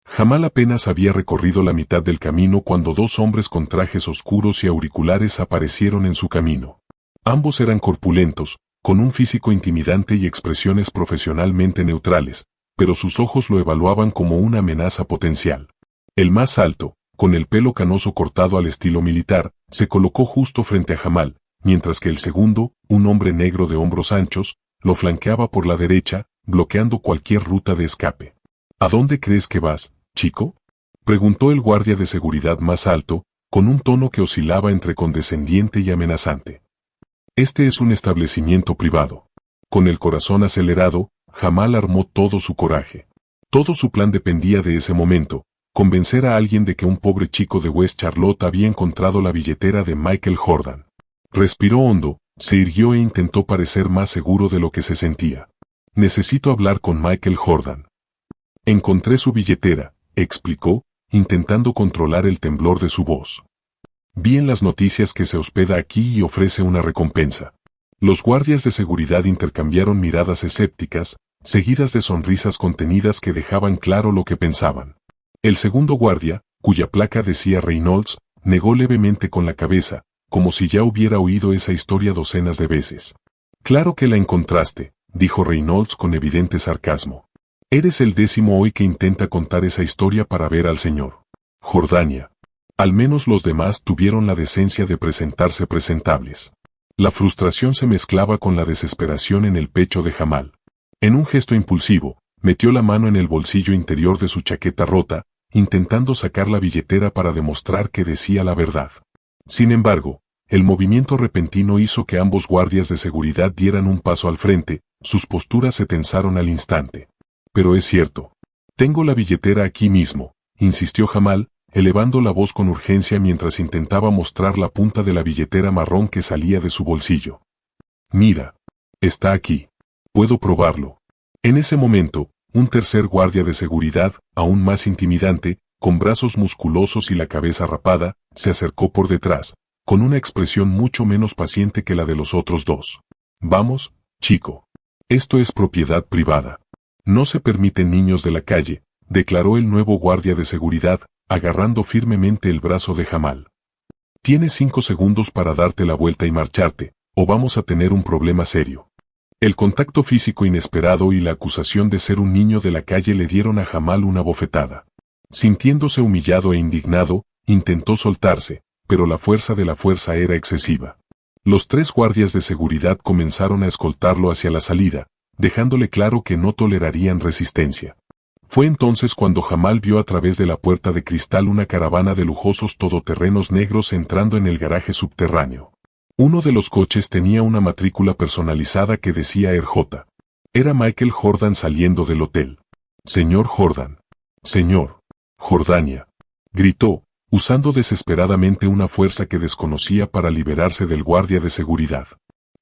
Jamal apenas había recorrido la mitad del camino cuando dos hombres con trajes oscuros y auriculares aparecieron en su camino. Ambos eran corpulentos, con un físico intimidante y expresiones profesionalmente neutrales, pero sus ojos lo evaluaban como una amenaza potencial. El más alto, con el pelo canoso cortado al estilo militar, se colocó justo frente a Jamal, mientras que el segundo, un hombre negro de hombros anchos, lo flanqueaba por la derecha, bloqueando cualquier ruta de escape. ¿A dónde crees que vas, chico?, preguntó el guardia de seguridad más alto, con un tono que oscilaba entre condescendiente y amenazante. Este es un establecimiento privado. Con el corazón acelerado, Jamal armó todo su coraje. Todo su plan dependía de ese momento, convencer a alguien de que un pobre chico de West Charlotte había encontrado la billetera de Michael Jordan. Respiró hondo, se irguió e intentó parecer más seguro de lo que se sentía. Necesito hablar con Michael Jordan. Encontré su billetera, explicó, intentando controlar el temblor de su voz. Vi en las noticias que se hospeda aquí y ofrece una recompensa. Los guardias de seguridad intercambiaron miradas escépticas, seguidas de sonrisas contenidas que dejaban claro lo que pensaban. El segundo guardia, cuya placa decía Reynolds, negó levemente con la cabeza, como si ya hubiera oído esa historia docenas de veces. Claro que la encontraste, dijo Reynolds con evidente sarcasmo. Eres el 10º hoy que intenta contar esa historia para ver al señor Jordania. Al menos los demás tuvieron la decencia de presentarse presentables. La frustración se mezclaba con la desesperación en el pecho de Jamal. En un gesto impulsivo, metió la mano en el bolsillo interior de su chaqueta rota, intentando sacar la billetera para demostrar que decía la verdad. Sin embargo, el movimiento repentino hizo que ambos guardias de seguridad dieran un paso al frente, sus posturas se tensaron al instante. Pero es cierto. Tengo la billetera aquí mismo, insistió Jamal, elevando la voz con urgencia mientras intentaba mostrar la punta de la billetera marrón que salía de su bolsillo. Mira. Está aquí. Puedo probarlo. En ese momento, un tercer guardia de seguridad, aún más intimidante, con brazos musculosos y la cabeza rapada, se acercó por detrás, con una expresión mucho menos paciente que la de los otros dos. Vamos, chico. Esto es propiedad privada. No se permiten niños de la calle, declaró el nuevo guardia de seguridad, agarrando firmemente el brazo de Jamal. Tienes 5 segundos para darte la vuelta y marcharte, o vamos a tener un problema serio. El contacto físico inesperado y la acusación de ser un niño de la calle le dieron a Jamal una bofetada. Sintiéndose humillado e indignado, intentó soltarse, pero la fuerza de la fuerza era excesiva. Los 3 guardias de seguridad comenzaron a escoltarlo hacia la salida, dejándole claro que no tolerarían resistencia. Fue entonces cuando Jamal vio a través de la puerta de cristal una caravana de lujosos todoterrenos negros entrando en el garaje subterráneo. Uno de los coches tenía una matrícula personalizada que decía RJ. Era Michael Jordan saliendo del hotel. Señor Jordan. Señor Jordania. Gritó, usando desesperadamente una fuerza que desconocía para liberarse del guardia de seguridad.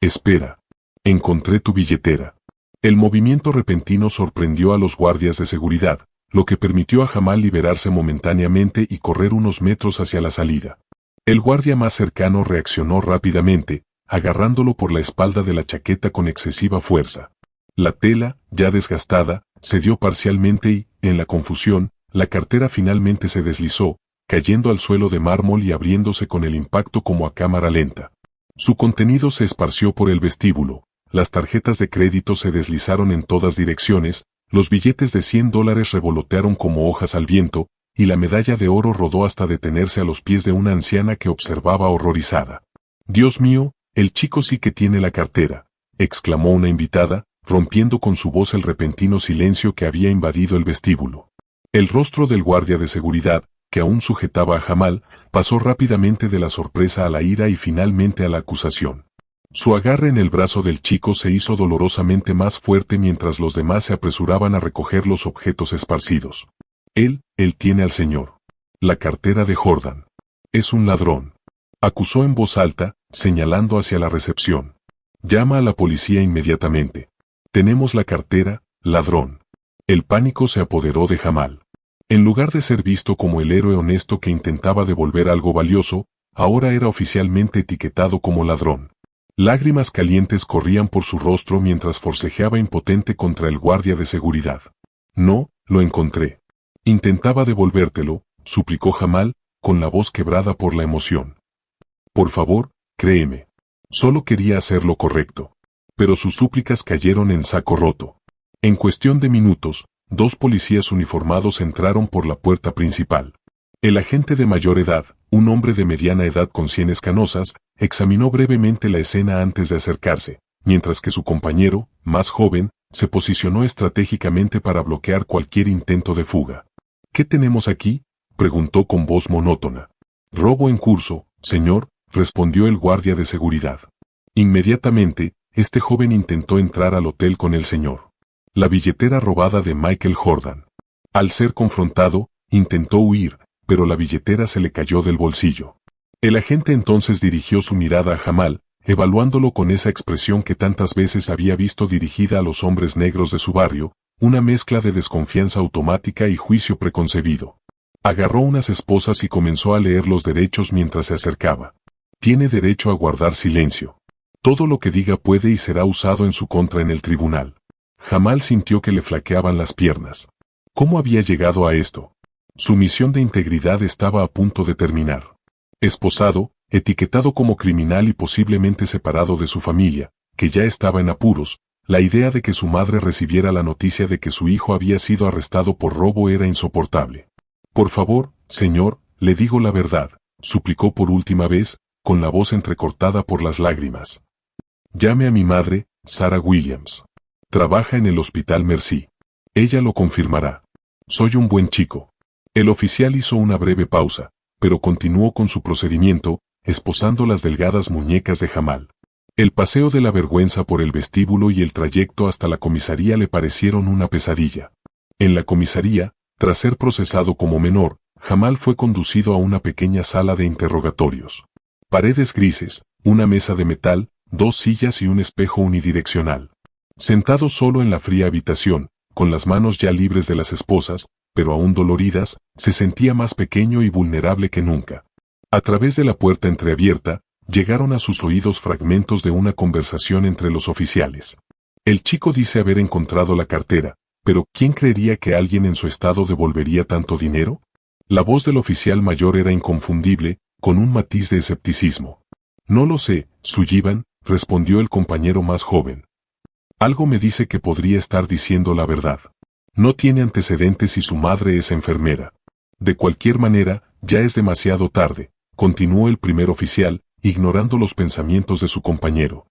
Espera. Encontré tu billetera. El movimiento repentino sorprendió a los guardias de seguridad, lo que permitió a Jamal liberarse momentáneamente y correr unos metros hacia la salida. El guardia más cercano reaccionó rápidamente, agarrándolo por la espalda de la chaqueta con excesiva fuerza. La tela, ya desgastada, cedió parcialmente y, en la confusión, la cartera finalmente se deslizó, cayendo al suelo de mármol y abriéndose con el impacto como a cámara lenta. Su contenido se esparció por el vestíbulo. Las tarjetas de crédito se deslizaron en todas direcciones, los billetes de $100 revolotearon como hojas al viento, y la medalla de oro rodó hasta detenerse a los pies de una anciana que observaba horrorizada. «Dios mío, el chico sí que tiene la cartera», exclamó una invitada, rompiendo con su voz el repentino silencio que había invadido el vestíbulo. El rostro del guardia de seguridad, que aún sujetaba a Jamal, pasó rápidamente de la sorpresa a la ira y finalmente a la acusación. Su agarre en el brazo del chico se hizo dolorosamente más fuerte mientras los demás se apresuraban a recoger los objetos esparcidos. Él tiene al señor. La cartera de Jordan. Es un ladrón. Acusó en voz alta, señalando hacia la recepción. Llama a la policía inmediatamente. Tenemos la cartera, ladrón. El pánico se apoderó de Jamal. En lugar de ser visto como el héroe honesto que intentaba devolver algo valioso, ahora era oficialmente etiquetado como ladrón. Lágrimas calientes corrían por su rostro mientras forcejeaba impotente contra el guardia de seguridad. No, lo encontré. Intentaba devolvértelo, suplicó Jamal, con la voz quebrada por la emoción. Por favor, créeme. Solo quería hacer lo correcto. Pero sus súplicas cayeron en saco roto. En cuestión de minutos, 2 policías uniformados entraron por la puerta principal. El agente de mayor edad, un hombre de mediana edad con sienes canosas, examinó brevemente la escena antes de acercarse, mientras que su compañero, más joven, se posicionó estratégicamente para bloquear cualquier intento de fuga. ¿Qué tenemos aquí?, preguntó con voz monótona. Robo en curso, señor, respondió el guardia de seguridad. Inmediatamente, este joven intentó entrar al hotel con el señor. La billetera robada de Michael Jordan. Al ser confrontado, intentó huir, pero la billetera se le cayó del bolsillo. El agente entonces dirigió su mirada a Jamal, evaluándolo con esa expresión que tantas veces había visto dirigida a los hombres negros de su barrio, una mezcla de desconfianza automática y juicio preconcebido. Agarró unas esposas y comenzó a leer los derechos mientras se acercaba. Tiene derecho a guardar silencio. Todo lo que diga puede y será usado en su contra en el tribunal. Jamal sintió que le flaqueaban las piernas. ¿Cómo había llegado a esto? Su misión de integridad estaba a punto de terminar. Esposado, etiquetado como criminal y posiblemente separado de su familia, que ya estaba en apuros, la idea de que su madre recibiera la noticia de que su hijo había sido arrestado por robo era insoportable. Por favor, señor, le digo la verdad, suplicó por última vez, con la voz entrecortada por las lágrimas. Llame a mi madre, Sarah Williams. Trabaja en el Hospital Mercy. Ella lo confirmará. Soy un buen chico. El oficial hizo una breve pausa, pero continuó con su procedimiento, esposando las delgadas muñecas de Jamal. El paseo de la vergüenza por el vestíbulo y el trayecto hasta la comisaría le parecieron una pesadilla. En la comisaría, tras ser procesado como menor, Jamal fue conducido a una pequeña sala de interrogatorios. Paredes grises, una mesa de metal, 2 sillas y un espejo unidireccional. Sentado solo en la fría habitación, con las manos ya libres de las esposas, pero aún doloridas, se sentía más pequeño y vulnerable que nunca. A través de la puerta entreabierta, llegaron a sus oídos fragmentos de una conversación entre los oficiales. El chico dice haber encontrado la cartera, pero ¿quién creería que alguien en su estado devolvería tanto dinero? La voz del oficial mayor era inconfundible, con un matiz de escepticismo. No lo sé, Sullivan, respondió el compañero más joven. Algo me dice que podría estar diciendo la verdad. No tiene antecedentes y su madre es enfermera. De cualquier manera, ya es demasiado tarde, continuó el primer oficial, ignorando los pensamientos de su compañero.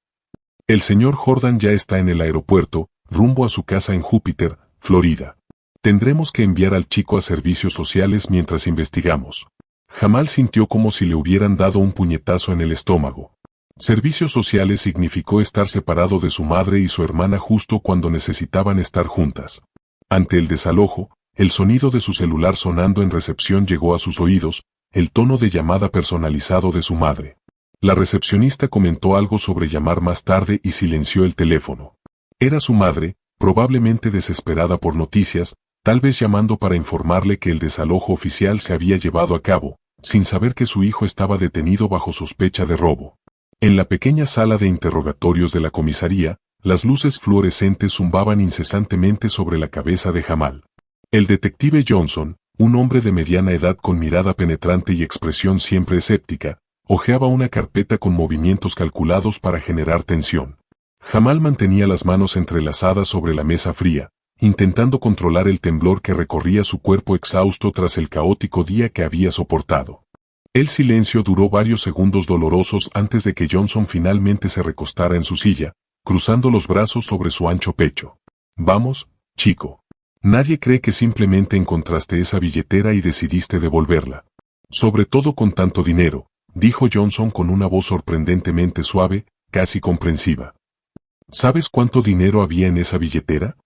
El señor Jordan ya está en el aeropuerto, rumbo a su casa en Júpiter, Florida. Tendremos que enviar al chico a servicios sociales mientras investigamos. Jamal sintió como si le hubieran dado un puñetazo en el estómago. Servicios sociales significó estar separado de su madre y su hermana justo cuando necesitaban estar juntas. Ante el desalojo, el sonido de su celular sonando en recepción llegó a sus oídos, el tono de llamada personalizado de su madre. La recepcionista comentó algo sobre llamar más tarde y silenció el teléfono. Era su madre, probablemente desesperada por noticias, tal vez llamando para informarle que el desalojo oficial se había llevado a cabo, sin saber que su hijo estaba detenido bajo sospecha de robo. En la pequeña sala de interrogatorios de la comisaría, las luces fluorescentes zumbaban incesantemente sobre la cabeza de Jamal. El detective Johnson, un hombre de mediana edad con mirada penetrante y expresión siempre escéptica, hojeaba una carpeta con movimientos calculados para generar tensión. Jamal mantenía las manos entrelazadas sobre la mesa fría, intentando controlar el temblor que recorría su cuerpo exhausto tras el caótico día que había soportado. El silencio duró varios segundos dolorosos antes de que Johnson finalmente se recostara en su silla, cruzando los brazos sobre su ancho pecho. Vamos, chico. Nadie cree que simplemente encontraste esa billetera y decidiste devolverla. Sobre todo con tanto dinero, dijo Johnson con una voz sorprendentemente suave, casi comprensiva. ¿Sabes cuánto dinero había en esa billetera?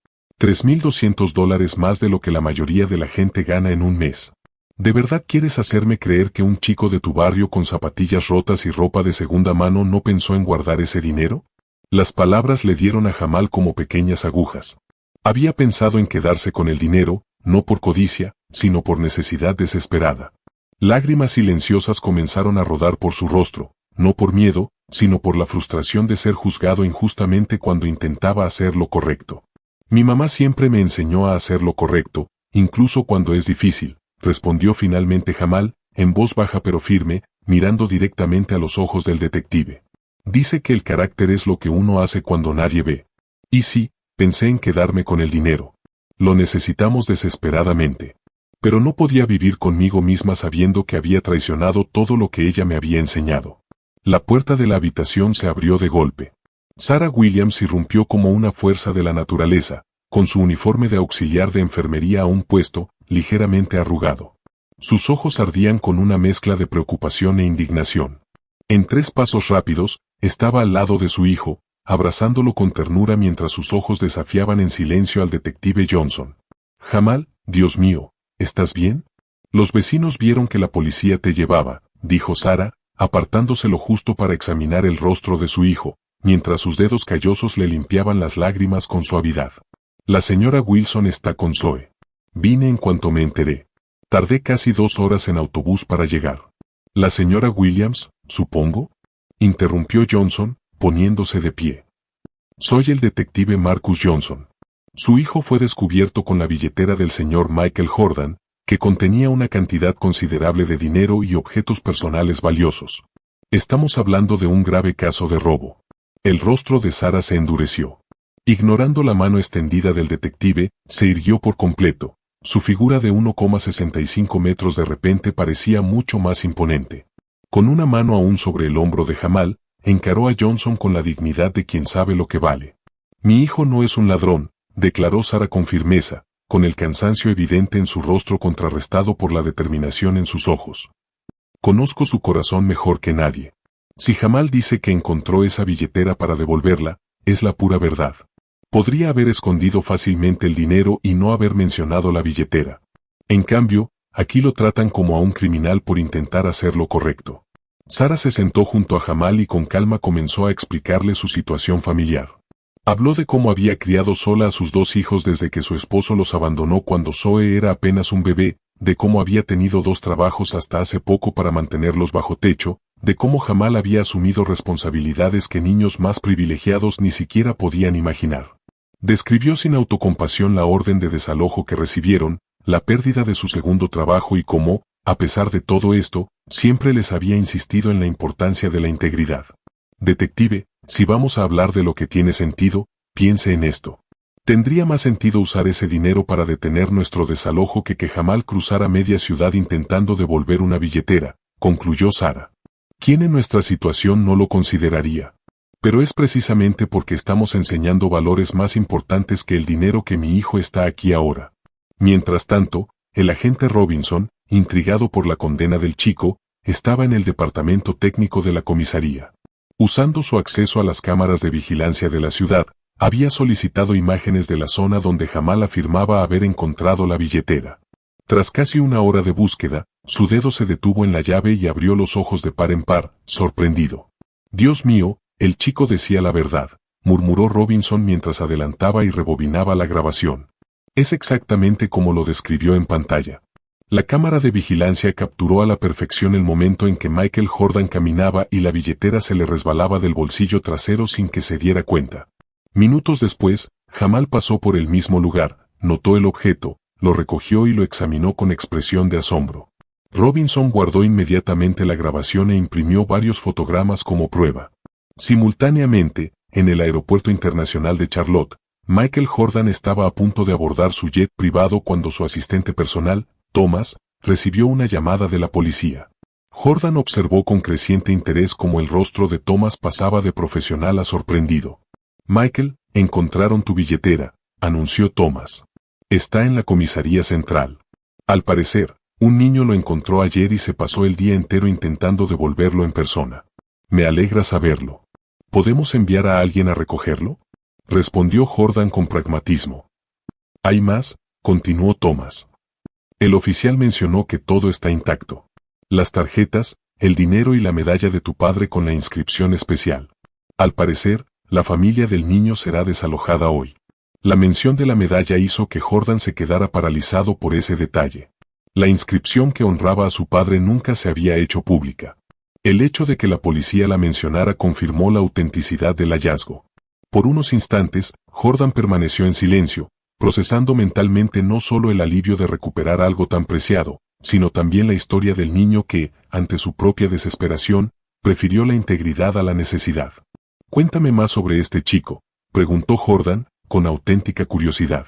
$3,200 más de lo que la mayoría de la gente gana en un mes. ¿De verdad quieres hacerme creer que un chico de tu barrio con zapatillas rotas y ropa de segunda mano no pensó en guardar ese dinero? Las palabras le dieron a Jamal como pequeñas agujas. Había pensado en quedarse con el dinero, no por codicia, sino por necesidad desesperada. Lágrimas silenciosas comenzaron a rodar por su rostro, no por miedo, sino por la frustración de ser juzgado injustamente cuando intentaba hacer lo correcto. Mi mamá siempre me enseñó a hacer lo correcto, incluso cuando es difícil, respondió finalmente Jamal, en voz baja pero firme, mirando directamente a los ojos del detective. Dice que el carácter es lo que uno hace cuando nadie ve. Y sí, pensé en quedarme con el dinero. Lo necesitamos desesperadamente. Pero no podía vivir conmigo misma sabiendo que había traicionado todo lo que ella me había enseñado. La puerta de la habitación se abrió de golpe. Sarah Williams irrumpió como una fuerza de la naturaleza, con su uniforme de auxiliar de enfermería aún puesto, ligeramente arrugado. Sus ojos ardían con una mezcla de preocupación e indignación. En 3 pasos rápidos, estaba al lado de su hijo, abrazándolo con ternura mientras sus ojos desafiaban en silencio al detective Johnson. Jamal, Dios mío, ¿estás bien? Los vecinos vieron que la policía te llevaba, dijo Sarah, apartándose lo justo para examinar el rostro de su hijo, mientras sus dedos callosos le limpiaban las lágrimas con suavidad. La señora Wilson está con Zoe. Vine en cuanto me enteré. Tardé casi 2 horas en autobús para llegar. ¿La señora Williams, supongo?, interrumpió Johnson, poniéndose de pie. Soy el detective Marcus Johnson. Su hijo fue descubierto con la billetera del señor Michael Jordan, que contenía una cantidad considerable de dinero y objetos personales valiosos. Estamos hablando de un grave caso de robo. El rostro de Sarah se endureció. Ignorando la mano extendida del detective, se irguió por completo. Su figura de 1,65 metros de repente parecía mucho más imponente. Con una mano aún sobre el hombro de Jamal, encaró a Johnson con la dignidad de quien sabe lo que vale. Mi hijo no es un ladrón, declaró Sarah con firmeza, con el cansancio evidente en su rostro contrarrestado por la determinación en sus ojos. Conozco su corazón mejor que nadie. Si Jamal dice que encontró esa billetera para devolverla, es la pura verdad. Podría haber escondido fácilmente el dinero y no haber mencionado la billetera. En cambio, aquí lo tratan como a un criminal por intentar hacer lo correcto. Sarah se sentó junto a Jamal y con calma comenzó a explicarle su situación familiar. Habló de cómo había criado sola a sus 2 hijos desde que su esposo los abandonó cuando Zoe era apenas un bebé, de cómo había tenido 2 trabajos hasta hace poco para mantenerlos bajo techo, de cómo Jamal había asumido responsabilidades que niños más privilegiados ni siquiera podían imaginar. Describió sin autocompasión la orden de desalojo que recibieron, la pérdida de su segundo trabajo y cómo, a pesar de todo esto, siempre les había insistido en la importancia de la integridad. Detective, si vamos a hablar de lo que tiene sentido, piense en esto. Tendría más sentido usar ese dinero para detener nuestro desalojo que Jamal cruzara media ciudad intentando devolver una billetera, concluyó Sarah. ¿Quién en nuestra situación no lo consideraría? Pero es precisamente porque estamos enseñando valores más importantes que el dinero que mi hijo está aquí ahora. Mientras tanto, el agente Robinson, intrigado por la condena del chico, estaba en el departamento técnico de la comisaría. Usando su acceso a las cámaras de vigilancia de la ciudad, había solicitado imágenes de la zona donde Jamal afirmaba haber encontrado la billetera. Tras casi 1 hora de búsqueda, su dedo se detuvo en la llave y abrió los ojos de par en par, sorprendido. Dios mío, el chico decía la verdad, murmuró Robinson mientras adelantaba y rebobinaba la grabación. Es exactamente como lo describió en pantalla. La cámara de vigilancia capturó a la perfección el momento en que Michael Jordan caminaba y la billetera se le resbalaba del bolsillo trasero sin que se diera cuenta. Minutos después, Jamal pasó por el mismo lugar, notó el objeto, lo recogió y lo examinó con expresión de asombro. Robinson guardó inmediatamente la grabación e imprimió varios fotogramas como prueba. Simultáneamente, en el aeropuerto internacional de Charlotte, Michael Jordan estaba a punto de abordar su jet privado cuando su asistente personal, Thomas, recibió una llamada de la policía. Jordan observó con creciente interés cómo el rostro de Thomas pasaba de profesional a sorprendido. Michael, encontraron tu billetera, anunció Thomas. Está en la comisaría central. Al parecer, un niño lo encontró ayer y se pasó el día entero intentando devolverlo en persona. Me alegra saberlo. ¿Podemos enviar a alguien a recogerlo?, respondió Jordan con pragmatismo. ¿Hay más?, continuó Thomas. El oficial mencionó que todo está intacto. Las tarjetas, el dinero y la medalla de tu padre con la inscripción especial. Al parecer, la familia del niño será desalojada hoy. La mención de la medalla hizo que Jordan se quedara paralizado por ese detalle. La inscripción que honraba a su padre nunca se había hecho pública. El hecho de que la policía la mencionara confirmó la autenticidad del hallazgo. Por unos instantes, Jordan permaneció en silencio, procesando mentalmente no solo el alivio de recuperar algo tan preciado, sino también la historia del niño que, ante su propia desesperación, prefirió la integridad a la necesidad. «Cuéntame más sobre este chico», preguntó Jordan, con auténtica curiosidad.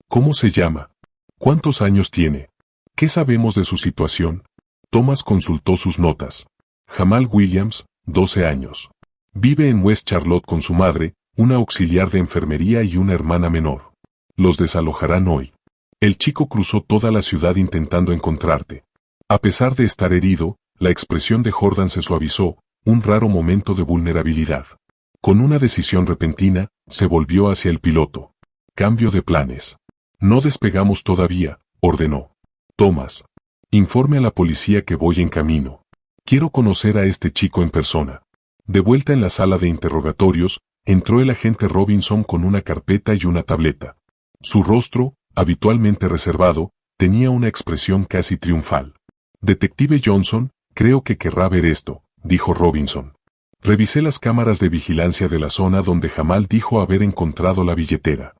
«¿Cómo se llama? ¿Cuántos años tiene? ¿Qué sabemos de su situación?» Thomas consultó sus notas. Jamal Williams, 12 años. Vive en West Charlotte con su madre, una auxiliar de enfermería y una hermana menor. Los desalojarán hoy. El chico cruzó toda la ciudad intentando encontrarte. A pesar de estar herido, la expresión de Jordan se suavizó, un raro momento de vulnerabilidad. Con una decisión repentina, se volvió hacia el piloto. Cambio de planes. No despegamos todavía, ordenó. Thomas. Informe a la policía que voy en camino. Quiero conocer a este chico en persona. De vuelta en la sala de interrogatorios, entró el agente Robinson con una carpeta y una tableta. Su rostro, habitualmente reservado, tenía una expresión casi triunfal. «Detective Johnson, creo que querrá ver esto», dijo Robinson. «Revisé las cámaras de vigilancia de la zona donde Jamal dijo haber encontrado la billetera.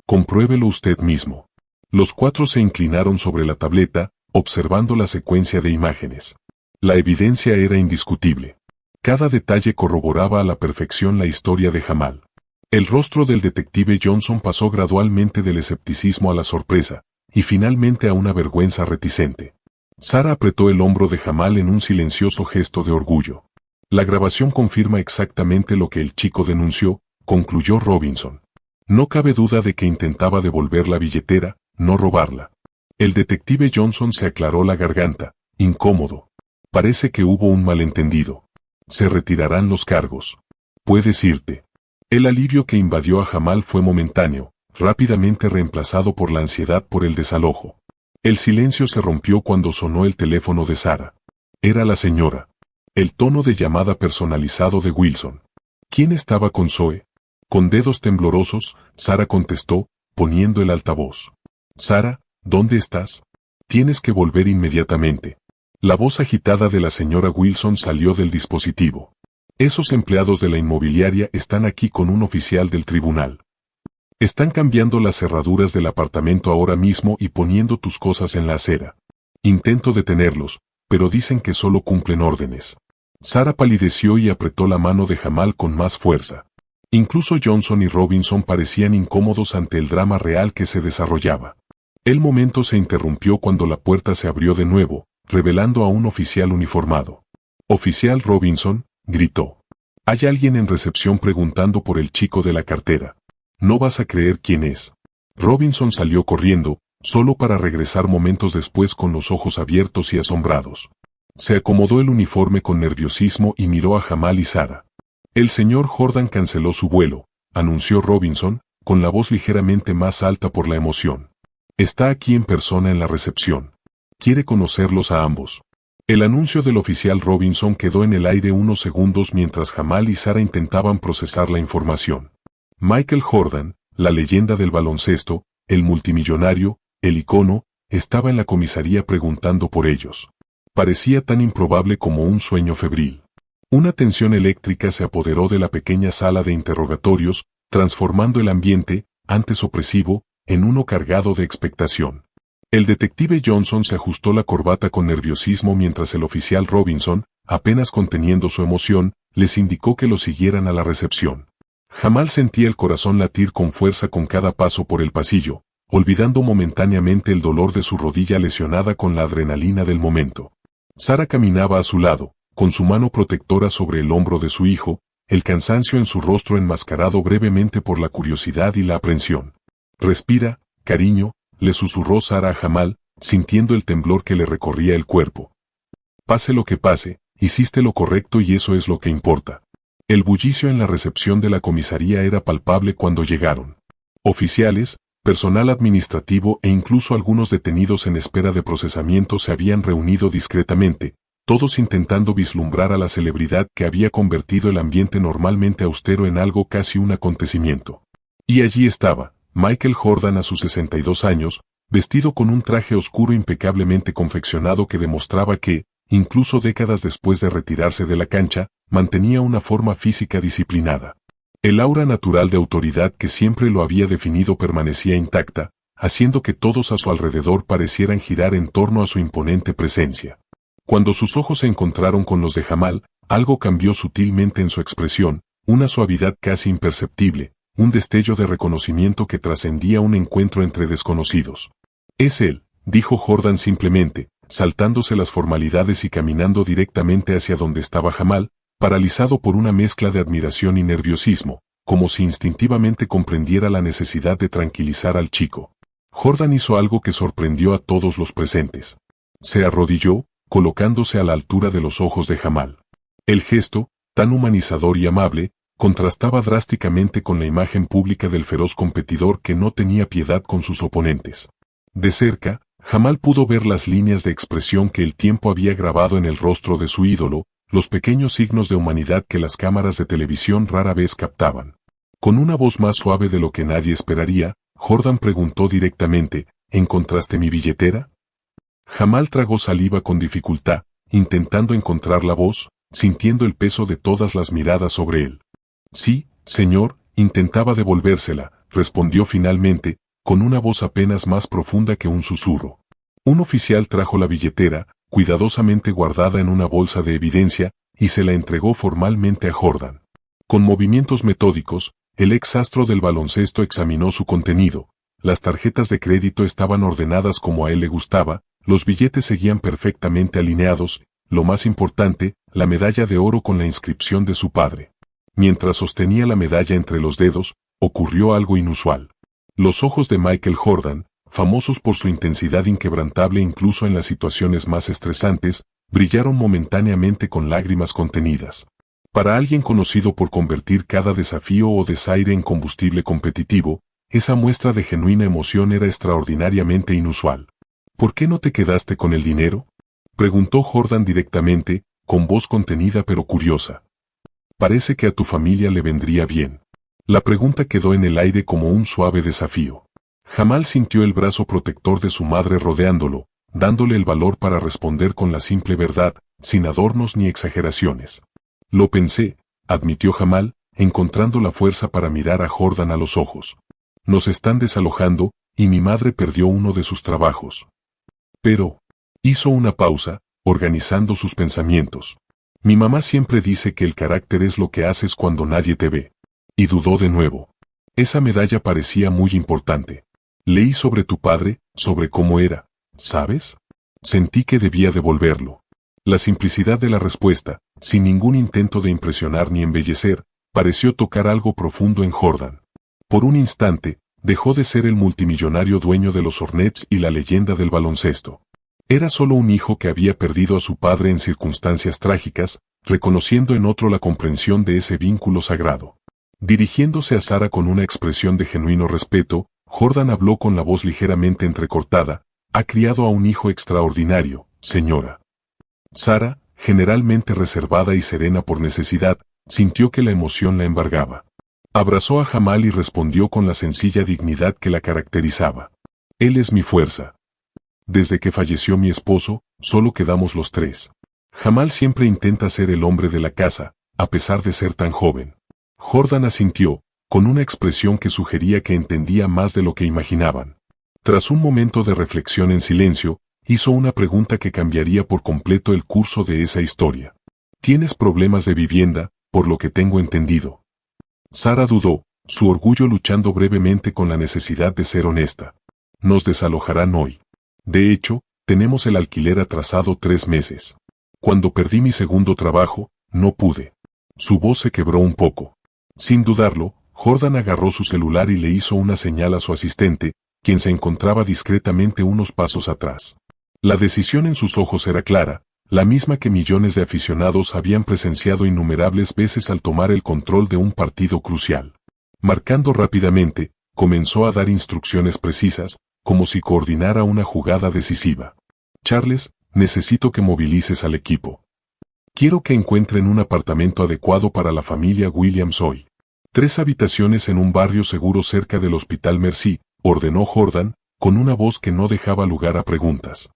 Compruébelo usted mismo». Los cuatro se inclinaron sobre la tableta, observando la secuencia de imágenes. La evidencia era indiscutible. Cada detalle corroboraba a la perfección la historia de Jamal. El rostro del detective Johnson pasó gradualmente del escepticismo a la sorpresa, y finalmente a una vergüenza reticente. Sara apretó el hombro de Jamal en un silencioso gesto de orgullo. «La grabación confirma exactamente lo que el chico denunció», concluyó Robinson. «No cabe duda de que intentaba devolver la billetera, no robarla». El detective Johnson se aclaró la garganta, incómodo. «Parece que hubo un malentendido. Se retirarán los cargos. Puedes irte». El alivio que invadió a Jamal fue momentáneo, rápidamente reemplazado por la ansiedad por el desalojo. El silencio se rompió cuando sonó el teléfono de Sara. Era la señora. El tono de llamada personalizado de Wilson. ¿Quién estaba con Zoe? Con dedos temblorosos, Sara contestó, poniendo el altavoz. «Sara, ¿dónde estás? Tienes que volver inmediatamente». La voz agitada de la señora Wilson salió del dispositivo. «Esos empleados de la inmobiliaria están aquí con un oficial del tribunal. Están cambiando las cerraduras del apartamento ahora mismo y poniendo tus cosas en la acera. Intento detenerlos, pero dicen que solo cumplen órdenes». Sara palideció y apretó la mano de Jamal con más fuerza. Incluso Johnson y Robinson parecían incómodos ante el drama real que se desarrollaba. El momento se interrumpió cuando la puerta se abrió de nuevo, revelando a un oficial uniformado. «Oficial Robinson», gritó. «Hay alguien en recepción preguntando por el chico de la cartera. No vas a creer quién es». Robinson salió corriendo, solo para regresar momentos después con los ojos abiertos y asombrados. Se acomodó el uniforme con nerviosismo y miró a Jamal y Sara. «El señor Jordan canceló su vuelo», anunció Robinson, con la voz ligeramente más alta por la emoción. «Está aquí en persona en la recepción. Quiere conocerlos a ambos». El anuncio del oficial Robinson quedó en el aire unos segundos mientras Jamal y Sara intentaban procesar la información. Michael Jordan, la leyenda del baloncesto, el multimillonario, el icono, estaba en la comisaría preguntando por ellos. Parecía tan improbable como un sueño febril. Una tensión eléctrica se apoderó de la pequeña sala de interrogatorios, transformando el ambiente, antes opresivo, en uno cargado de expectación. El detective Johnson se ajustó la corbata con nerviosismo mientras el oficial Robinson, apenas conteniendo su emoción, les indicó que lo siguieran a la recepción. Jamal sentía el corazón latir con fuerza con cada paso por el pasillo, olvidando momentáneamente el dolor de su rodilla lesionada con la adrenalina del momento. Sara caminaba a su lado, con su mano protectora sobre el hombro de su hijo, el cansancio en su rostro enmascarado brevemente por la curiosidad y la aprensión. «Respira, cariño», le susurró Sara a Jamal, sintiendo el temblor que le recorría el cuerpo. «Pase lo que pase, hiciste lo correcto y eso es lo que importa». El bullicio en la recepción de la comisaría era palpable cuando llegaron. Oficiales, personal administrativo e incluso algunos detenidos en espera de procesamiento se habían reunido discretamente, todos intentando vislumbrar a la celebridad que había convertido el ambiente normalmente austero en algo casi un acontecimiento. Y allí estaba, Michael Jordan a sus 62 años, vestido con un traje oscuro impecablemente confeccionado que demostraba que, incluso décadas después de retirarse de la cancha, mantenía una forma física disciplinada. El aura natural de autoridad que siempre lo había definido permanecía intacta, haciendo que todos a su alrededor parecieran girar en torno a su imponente presencia. Cuando sus ojos se encontraron con los de Jamal, algo cambió sutilmente en su expresión, una suavidad casi imperceptible, un destello de reconocimiento que trascendía un encuentro entre desconocidos. «Es él», dijo Jordan simplemente, saltándose las formalidades y caminando directamente hacia donde estaba Jamal, paralizado por una mezcla de admiración y nerviosismo, como si instintivamente comprendiera la necesidad de tranquilizar al chico. Jordan hizo algo que sorprendió a todos los presentes. Se arrodilló, colocándose a la altura de los ojos de Jamal. El gesto, tan humanizador y amable, contrastaba drásticamente con la imagen pública del feroz competidor que no tenía piedad con sus oponentes. De cerca, Jamal pudo ver las líneas de expresión que el tiempo había grabado en el rostro de su ídolo, los pequeños signos de humanidad que las cámaras de televisión rara vez captaban. Con una voz más suave de lo que nadie esperaría, Jordan preguntó directamente, ¿encontraste mi billetera? Jamal tragó saliva con dificultad, intentando encontrar la voz, sintiendo el peso de todas las miradas sobre él. Sí, señor, intentaba devolvérsela, respondió finalmente, con una voz apenas más profunda que un susurro. Un oficial trajo la billetera, cuidadosamente guardada en una bolsa de evidencia, y se la entregó formalmente a Jordan. Con movimientos metódicos, el ex astro del baloncesto examinó su contenido. Las tarjetas de crédito estaban ordenadas como a él le gustaba, los billetes seguían perfectamente alineados, lo más importante, la medalla de oro con la inscripción de su padre. Mientras sostenía la medalla entre los dedos, ocurrió algo inusual. Los ojos de Michael Jordan, famosos por su intensidad inquebrantable incluso en las situaciones más estresantes, brillaron momentáneamente con lágrimas contenidas. Para alguien conocido por convertir cada desafío o desaire en combustible competitivo, esa muestra de genuina emoción era extraordinariamente inusual. ¿Por qué no te quedaste con el dinero?, preguntó Jordan directamente, con voz contenida pero curiosa. Parece que a tu familia le vendría bien. La pregunta quedó en el aire como un suave desafío. Jamal sintió el brazo protector de su madre rodeándolo, dándole el valor para responder con la simple verdad, sin adornos ni exageraciones. Lo pensé, admitió Jamal, encontrando la fuerza para mirar a Jordan a los ojos. Nos están desalojando, y mi madre perdió uno de sus trabajos. Pero, hizo una pausa, organizando sus pensamientos. Mi mamá siempre dice que el carácter es lo que haces cuando nadie te ve. Y dudó de nuevo. Esa medalla parecía muy importante. Leí sobre tu padre, sobre cómo era, ¿sabes? Sentí que debía devolverlo. La simplicidad de la respuesta, sin ningún intento de impresionar ni embellecer, pareció tocar algo profundo en Jordan. Por un instante, dejó de ser el multimillonario dueño de los Hornets y la leyenda del baloncesto. Era solo un hijo que había perdido a su padre en circunstancias trágicas, reconociendo en otro la comprensión de ese vínculo sagrado. Dirigiéndose a Sara con una expresión de genuino respeto, Jordan habló con la voz ligeramente entrecortada, ha criado a un hijo extraordinario, señora. Sara, generalmente reservada y serena por necesidad, sintió que la emoción la embargaba. Abrazó a Jamal y respondió con la sencilla dignidad que la caracterizaba. Él es mi fuerza. Desde que falleció mi esposo, solo quedamos los tres. Jamal siempre intenta ser el hombre de la casa, a pesar de ser tan joven. Jordan asintió, con una expresión que sugería que entendía más de lo que imaginaban. Tras un momento de reflexión en silencio, hizo una pregunta que cambiaría por completo el curso de esa historia. ¿Tienes problemas de vivienda, por lo que tengo entendido? Sara dudó, su orgullo luchando brevemente con la necesidad de ser honesta. Nos desalojarán hoy. De hecho, tenemos el alquiler atrasado 3 meses. Cuando perdí mi segundo trabajo, no pude. Su voz se quebró un poco. Sin dudarlo, Jordan agarró su celular y le hizo una señal a su asistente, quien se encontraba discretamente unos pasos atrás. La decisión en sus ojos era clara, la misma que millones de aficionados habían presenciado innumerables veces al tomar el control de un partido crucial. Marcando rápidamente, comenzó a dar instrucciones precisas, como si coordinara una jugada decisiva. Charles, necesito que movilices al equipo. Quiero que encuentren un apartamento adecuado para la familia Williams hoy. 3 habitaciones en un barrio seguro cerca del Hospital Mercy, ordenó Jordan, con una voz que no dejaba lugar a preguntas.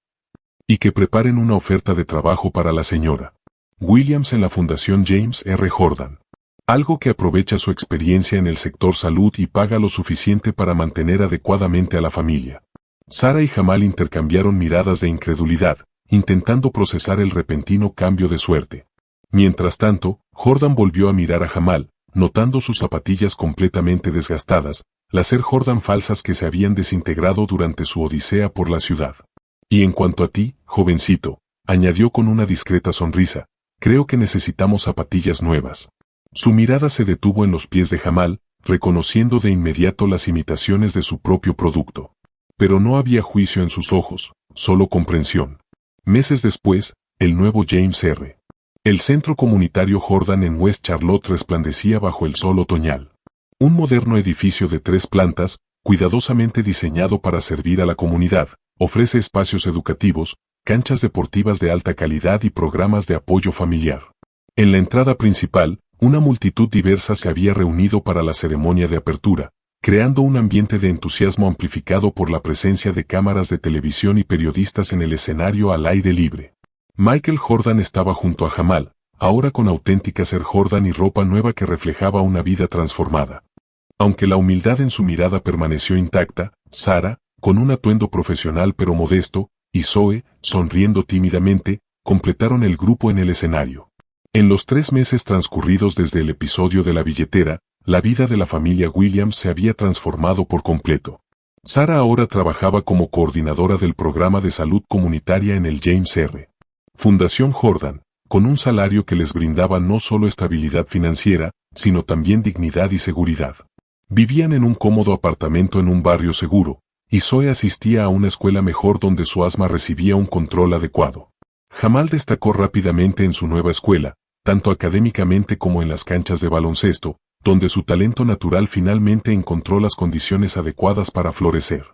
Y que preparen una oferta de trabajo para la señora Williams en la Fundación James R. Jordan. Algo que aprovecha su experiencia en el sector salud y paga lo suficiente para mantener adecuadamente a la familia. Sara y Jamal intercambiaron miradas de incredulidad, intentando procesar el repentino cambio de suerte. Mientras tanto, Jordan volvió a mirar a Jamal, notando sus zapatillas completamente desgastadas, las Air Jordan falsas que se habían desintegrado durante su odisea por la ciudad. Y en cuanto a ti, jovencito, añadió con una discreta sonrisa, creo que necesitamos zapatillas nuevas. Su mirada se detuvo en los pies de Jamal, reconociendo de inmediato las imitaciones de su propio producto. Pero no había juicio en sus ojos, solo comprensión. Meses después, el nuevo James R. El centro comunitario Jordan en West Charlotte resplandecía bajo el sol otoñal. Un moderno edificio de 3 plantas, cuidadosamente diseñado para servir a la comunidad, ofrece espacios educativos, canchas deportivas de alta calidad y programas de apoyo familiar. En la entrada principal, una multitud diversa se había reunido para la ceremonia de apertura, creando un ambiente de entusiasmo amplificado por la presencia de cámaras de televisión y periodistas en el escenario al aire libre. Michael Jordan estaba junto a Jamal, ahora con auténticas Air Jordan y ropa nueva que reflejaba una vida transformada. Aunque la humildad en su mirada permaneció intacta, Sara, con un atuendo profesional pero modesto, y Zoe, sonriendo tímidamente, completaron el grupo en el escenario. En los 3 meses transcurridos desde el episodio de la billetera, la vida de la familia Williams se había transformado por completo. Sara ahora trabajaba como coordinadora del programa de salud comunitaria en el James R. Fundación Jordan, con un salario que les brindaba no solo estabilidad financiera, sino también dignidad y seguridad. Vivían en un cómodo apartamento en un barrio seguro, y Zoe asistía a una escuela mejor donde su asma recibía un control adecuado. Jamal destacó rápidamente en su nueva escuela, tanto académicamente como en las canchas de baloncesto, donde su talento natural finalmente encontró las condiciones adecuadas para florecer.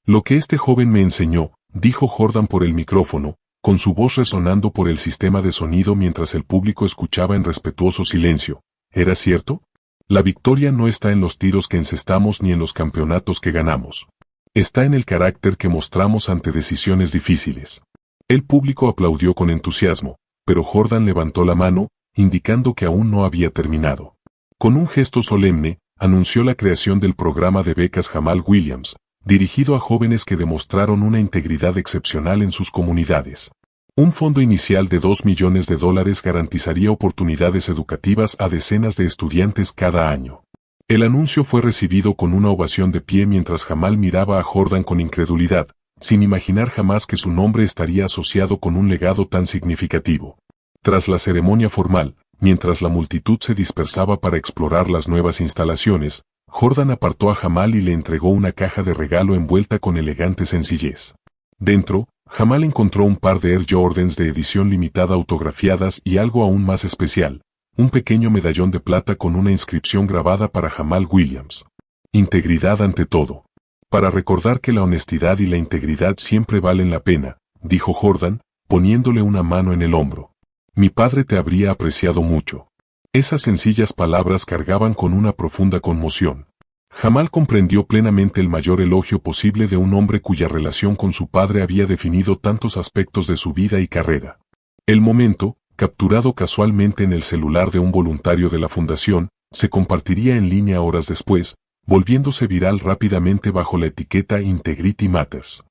Lo que este joven me enseñó, dijo Jordan por el micrófono, con su voz resonando por el sistema de sonido mientras el público escuchaba en respetuoso silencio. ¿Era cierto? La victoria no está en los tiros que encestamos ni en los campeonatos que ganamos. Está en el carácter que mostramos ante decisiones difíciles. El público aplaudió con entusiasmo, pero Jordan levantó la mano, indicando que aún no había terminado. Con un gesto solemne, anunció la creación del programa de becas Jamal Williams, dirigido a jóvenes que demostraron una integridad excepcional en sus comunidades. Un fondo inicial de $2 millones garantizaría oportunidades educativas a decenas de estudiantes cada año. El anuncio fue recibido con una ovación de pie mientras Jamal miraba a Jordan con incredulidad, sin imaginar jamás que su nombre estaría asociado con un legado tan significativo. Tras la ceremonia formal, mientras la multitud se dispersaba para explorar las nuevas instalaciones, Jordan apartó a Jamal y le entregó una caja de regalo envuelta con elegante sencillez. Dentro, Jamal encontró un par de Air Jordans de edición limitada autografiadas y algo aún más especial, un pequeño medallón de plata con una inscripción grabada para Jamal Williams. Integridad ante todo. Para recordar que la honestidad y la integridad siempre valen la pena, dijo Jordan, poniéndole una mano en el hombro. Mi padre te habría apreciado mucho. Esas sencillas palabras cargaban con una profunda conmoción. Jamal comprendió plenamente el mayor elogio posible de un hombre cuya relación con su padre había definido tantos aspectos de su vida y carrera. El momento, capturado casualmente en el celular de un voluntario de la fundación, se compartiría en línea horas después, volviéndose viral rápidamente bajo la etiqueta Integrity Matters.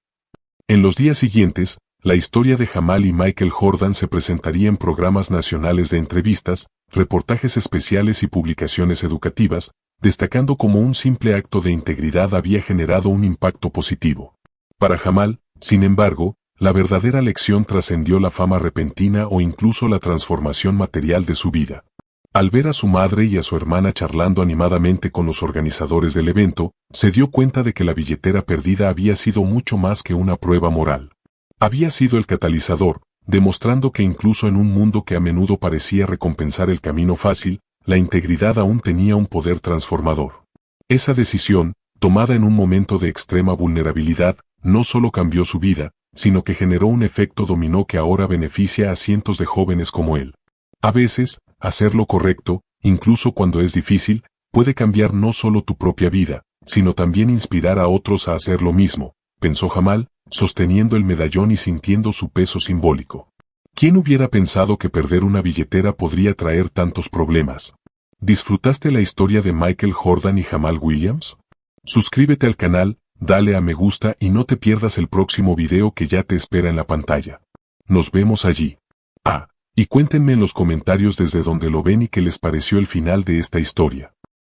En los días siguientes, la historia de Jamal y Michael Jordan se presentaría en programas nacionales de entrevistas, reportajes especiales y publicaciones educativas, destacando cómo un simple acto de integridad había generado un impacto positivo. Para Jamal, sin embargo, la verdadera lección trascendió la fama repentina o incluso la transformación material de su vida. Al ver a su madre y a su hermana charlando animadamente con los organizadores del evento, se dio cuenta de que la billetera perdida había sido mucho más que una prueba moral. Había sido el catalizador, demostrando que incluso en un mundo que a menudo parecía recompensar el camino fácil, la integridad aún tenía un poder transformador. Esa decisión, tomada en un momento de extrema vulnerabilidad, no solo cambió su vida, sino que generó un efecto dominó que ahora beneficia a cientos de jóvenes como él. A veces, hacer lo correcto, incluso cuando es difícil, puede cambiar no solo tu propia vida, sino también inspirar a otros a hacer lo mismo, pensó Jamal, sosteniendo el medallón y sintiendo su peso simbólico. ¿Quién hubiera pensado que perder una billetera podría traer tantos problemas? ¿Disfrutaste la historia de Michael Jordan y Jamal Williams? Suscríbete al canal, dale a me gusta y no te pierdas el próximo video que ya te espera en la pantalla. Nos vemos allí. Y cuéntenme en los comentarios desde donde lo ven y qué les pareció el final de esta historia.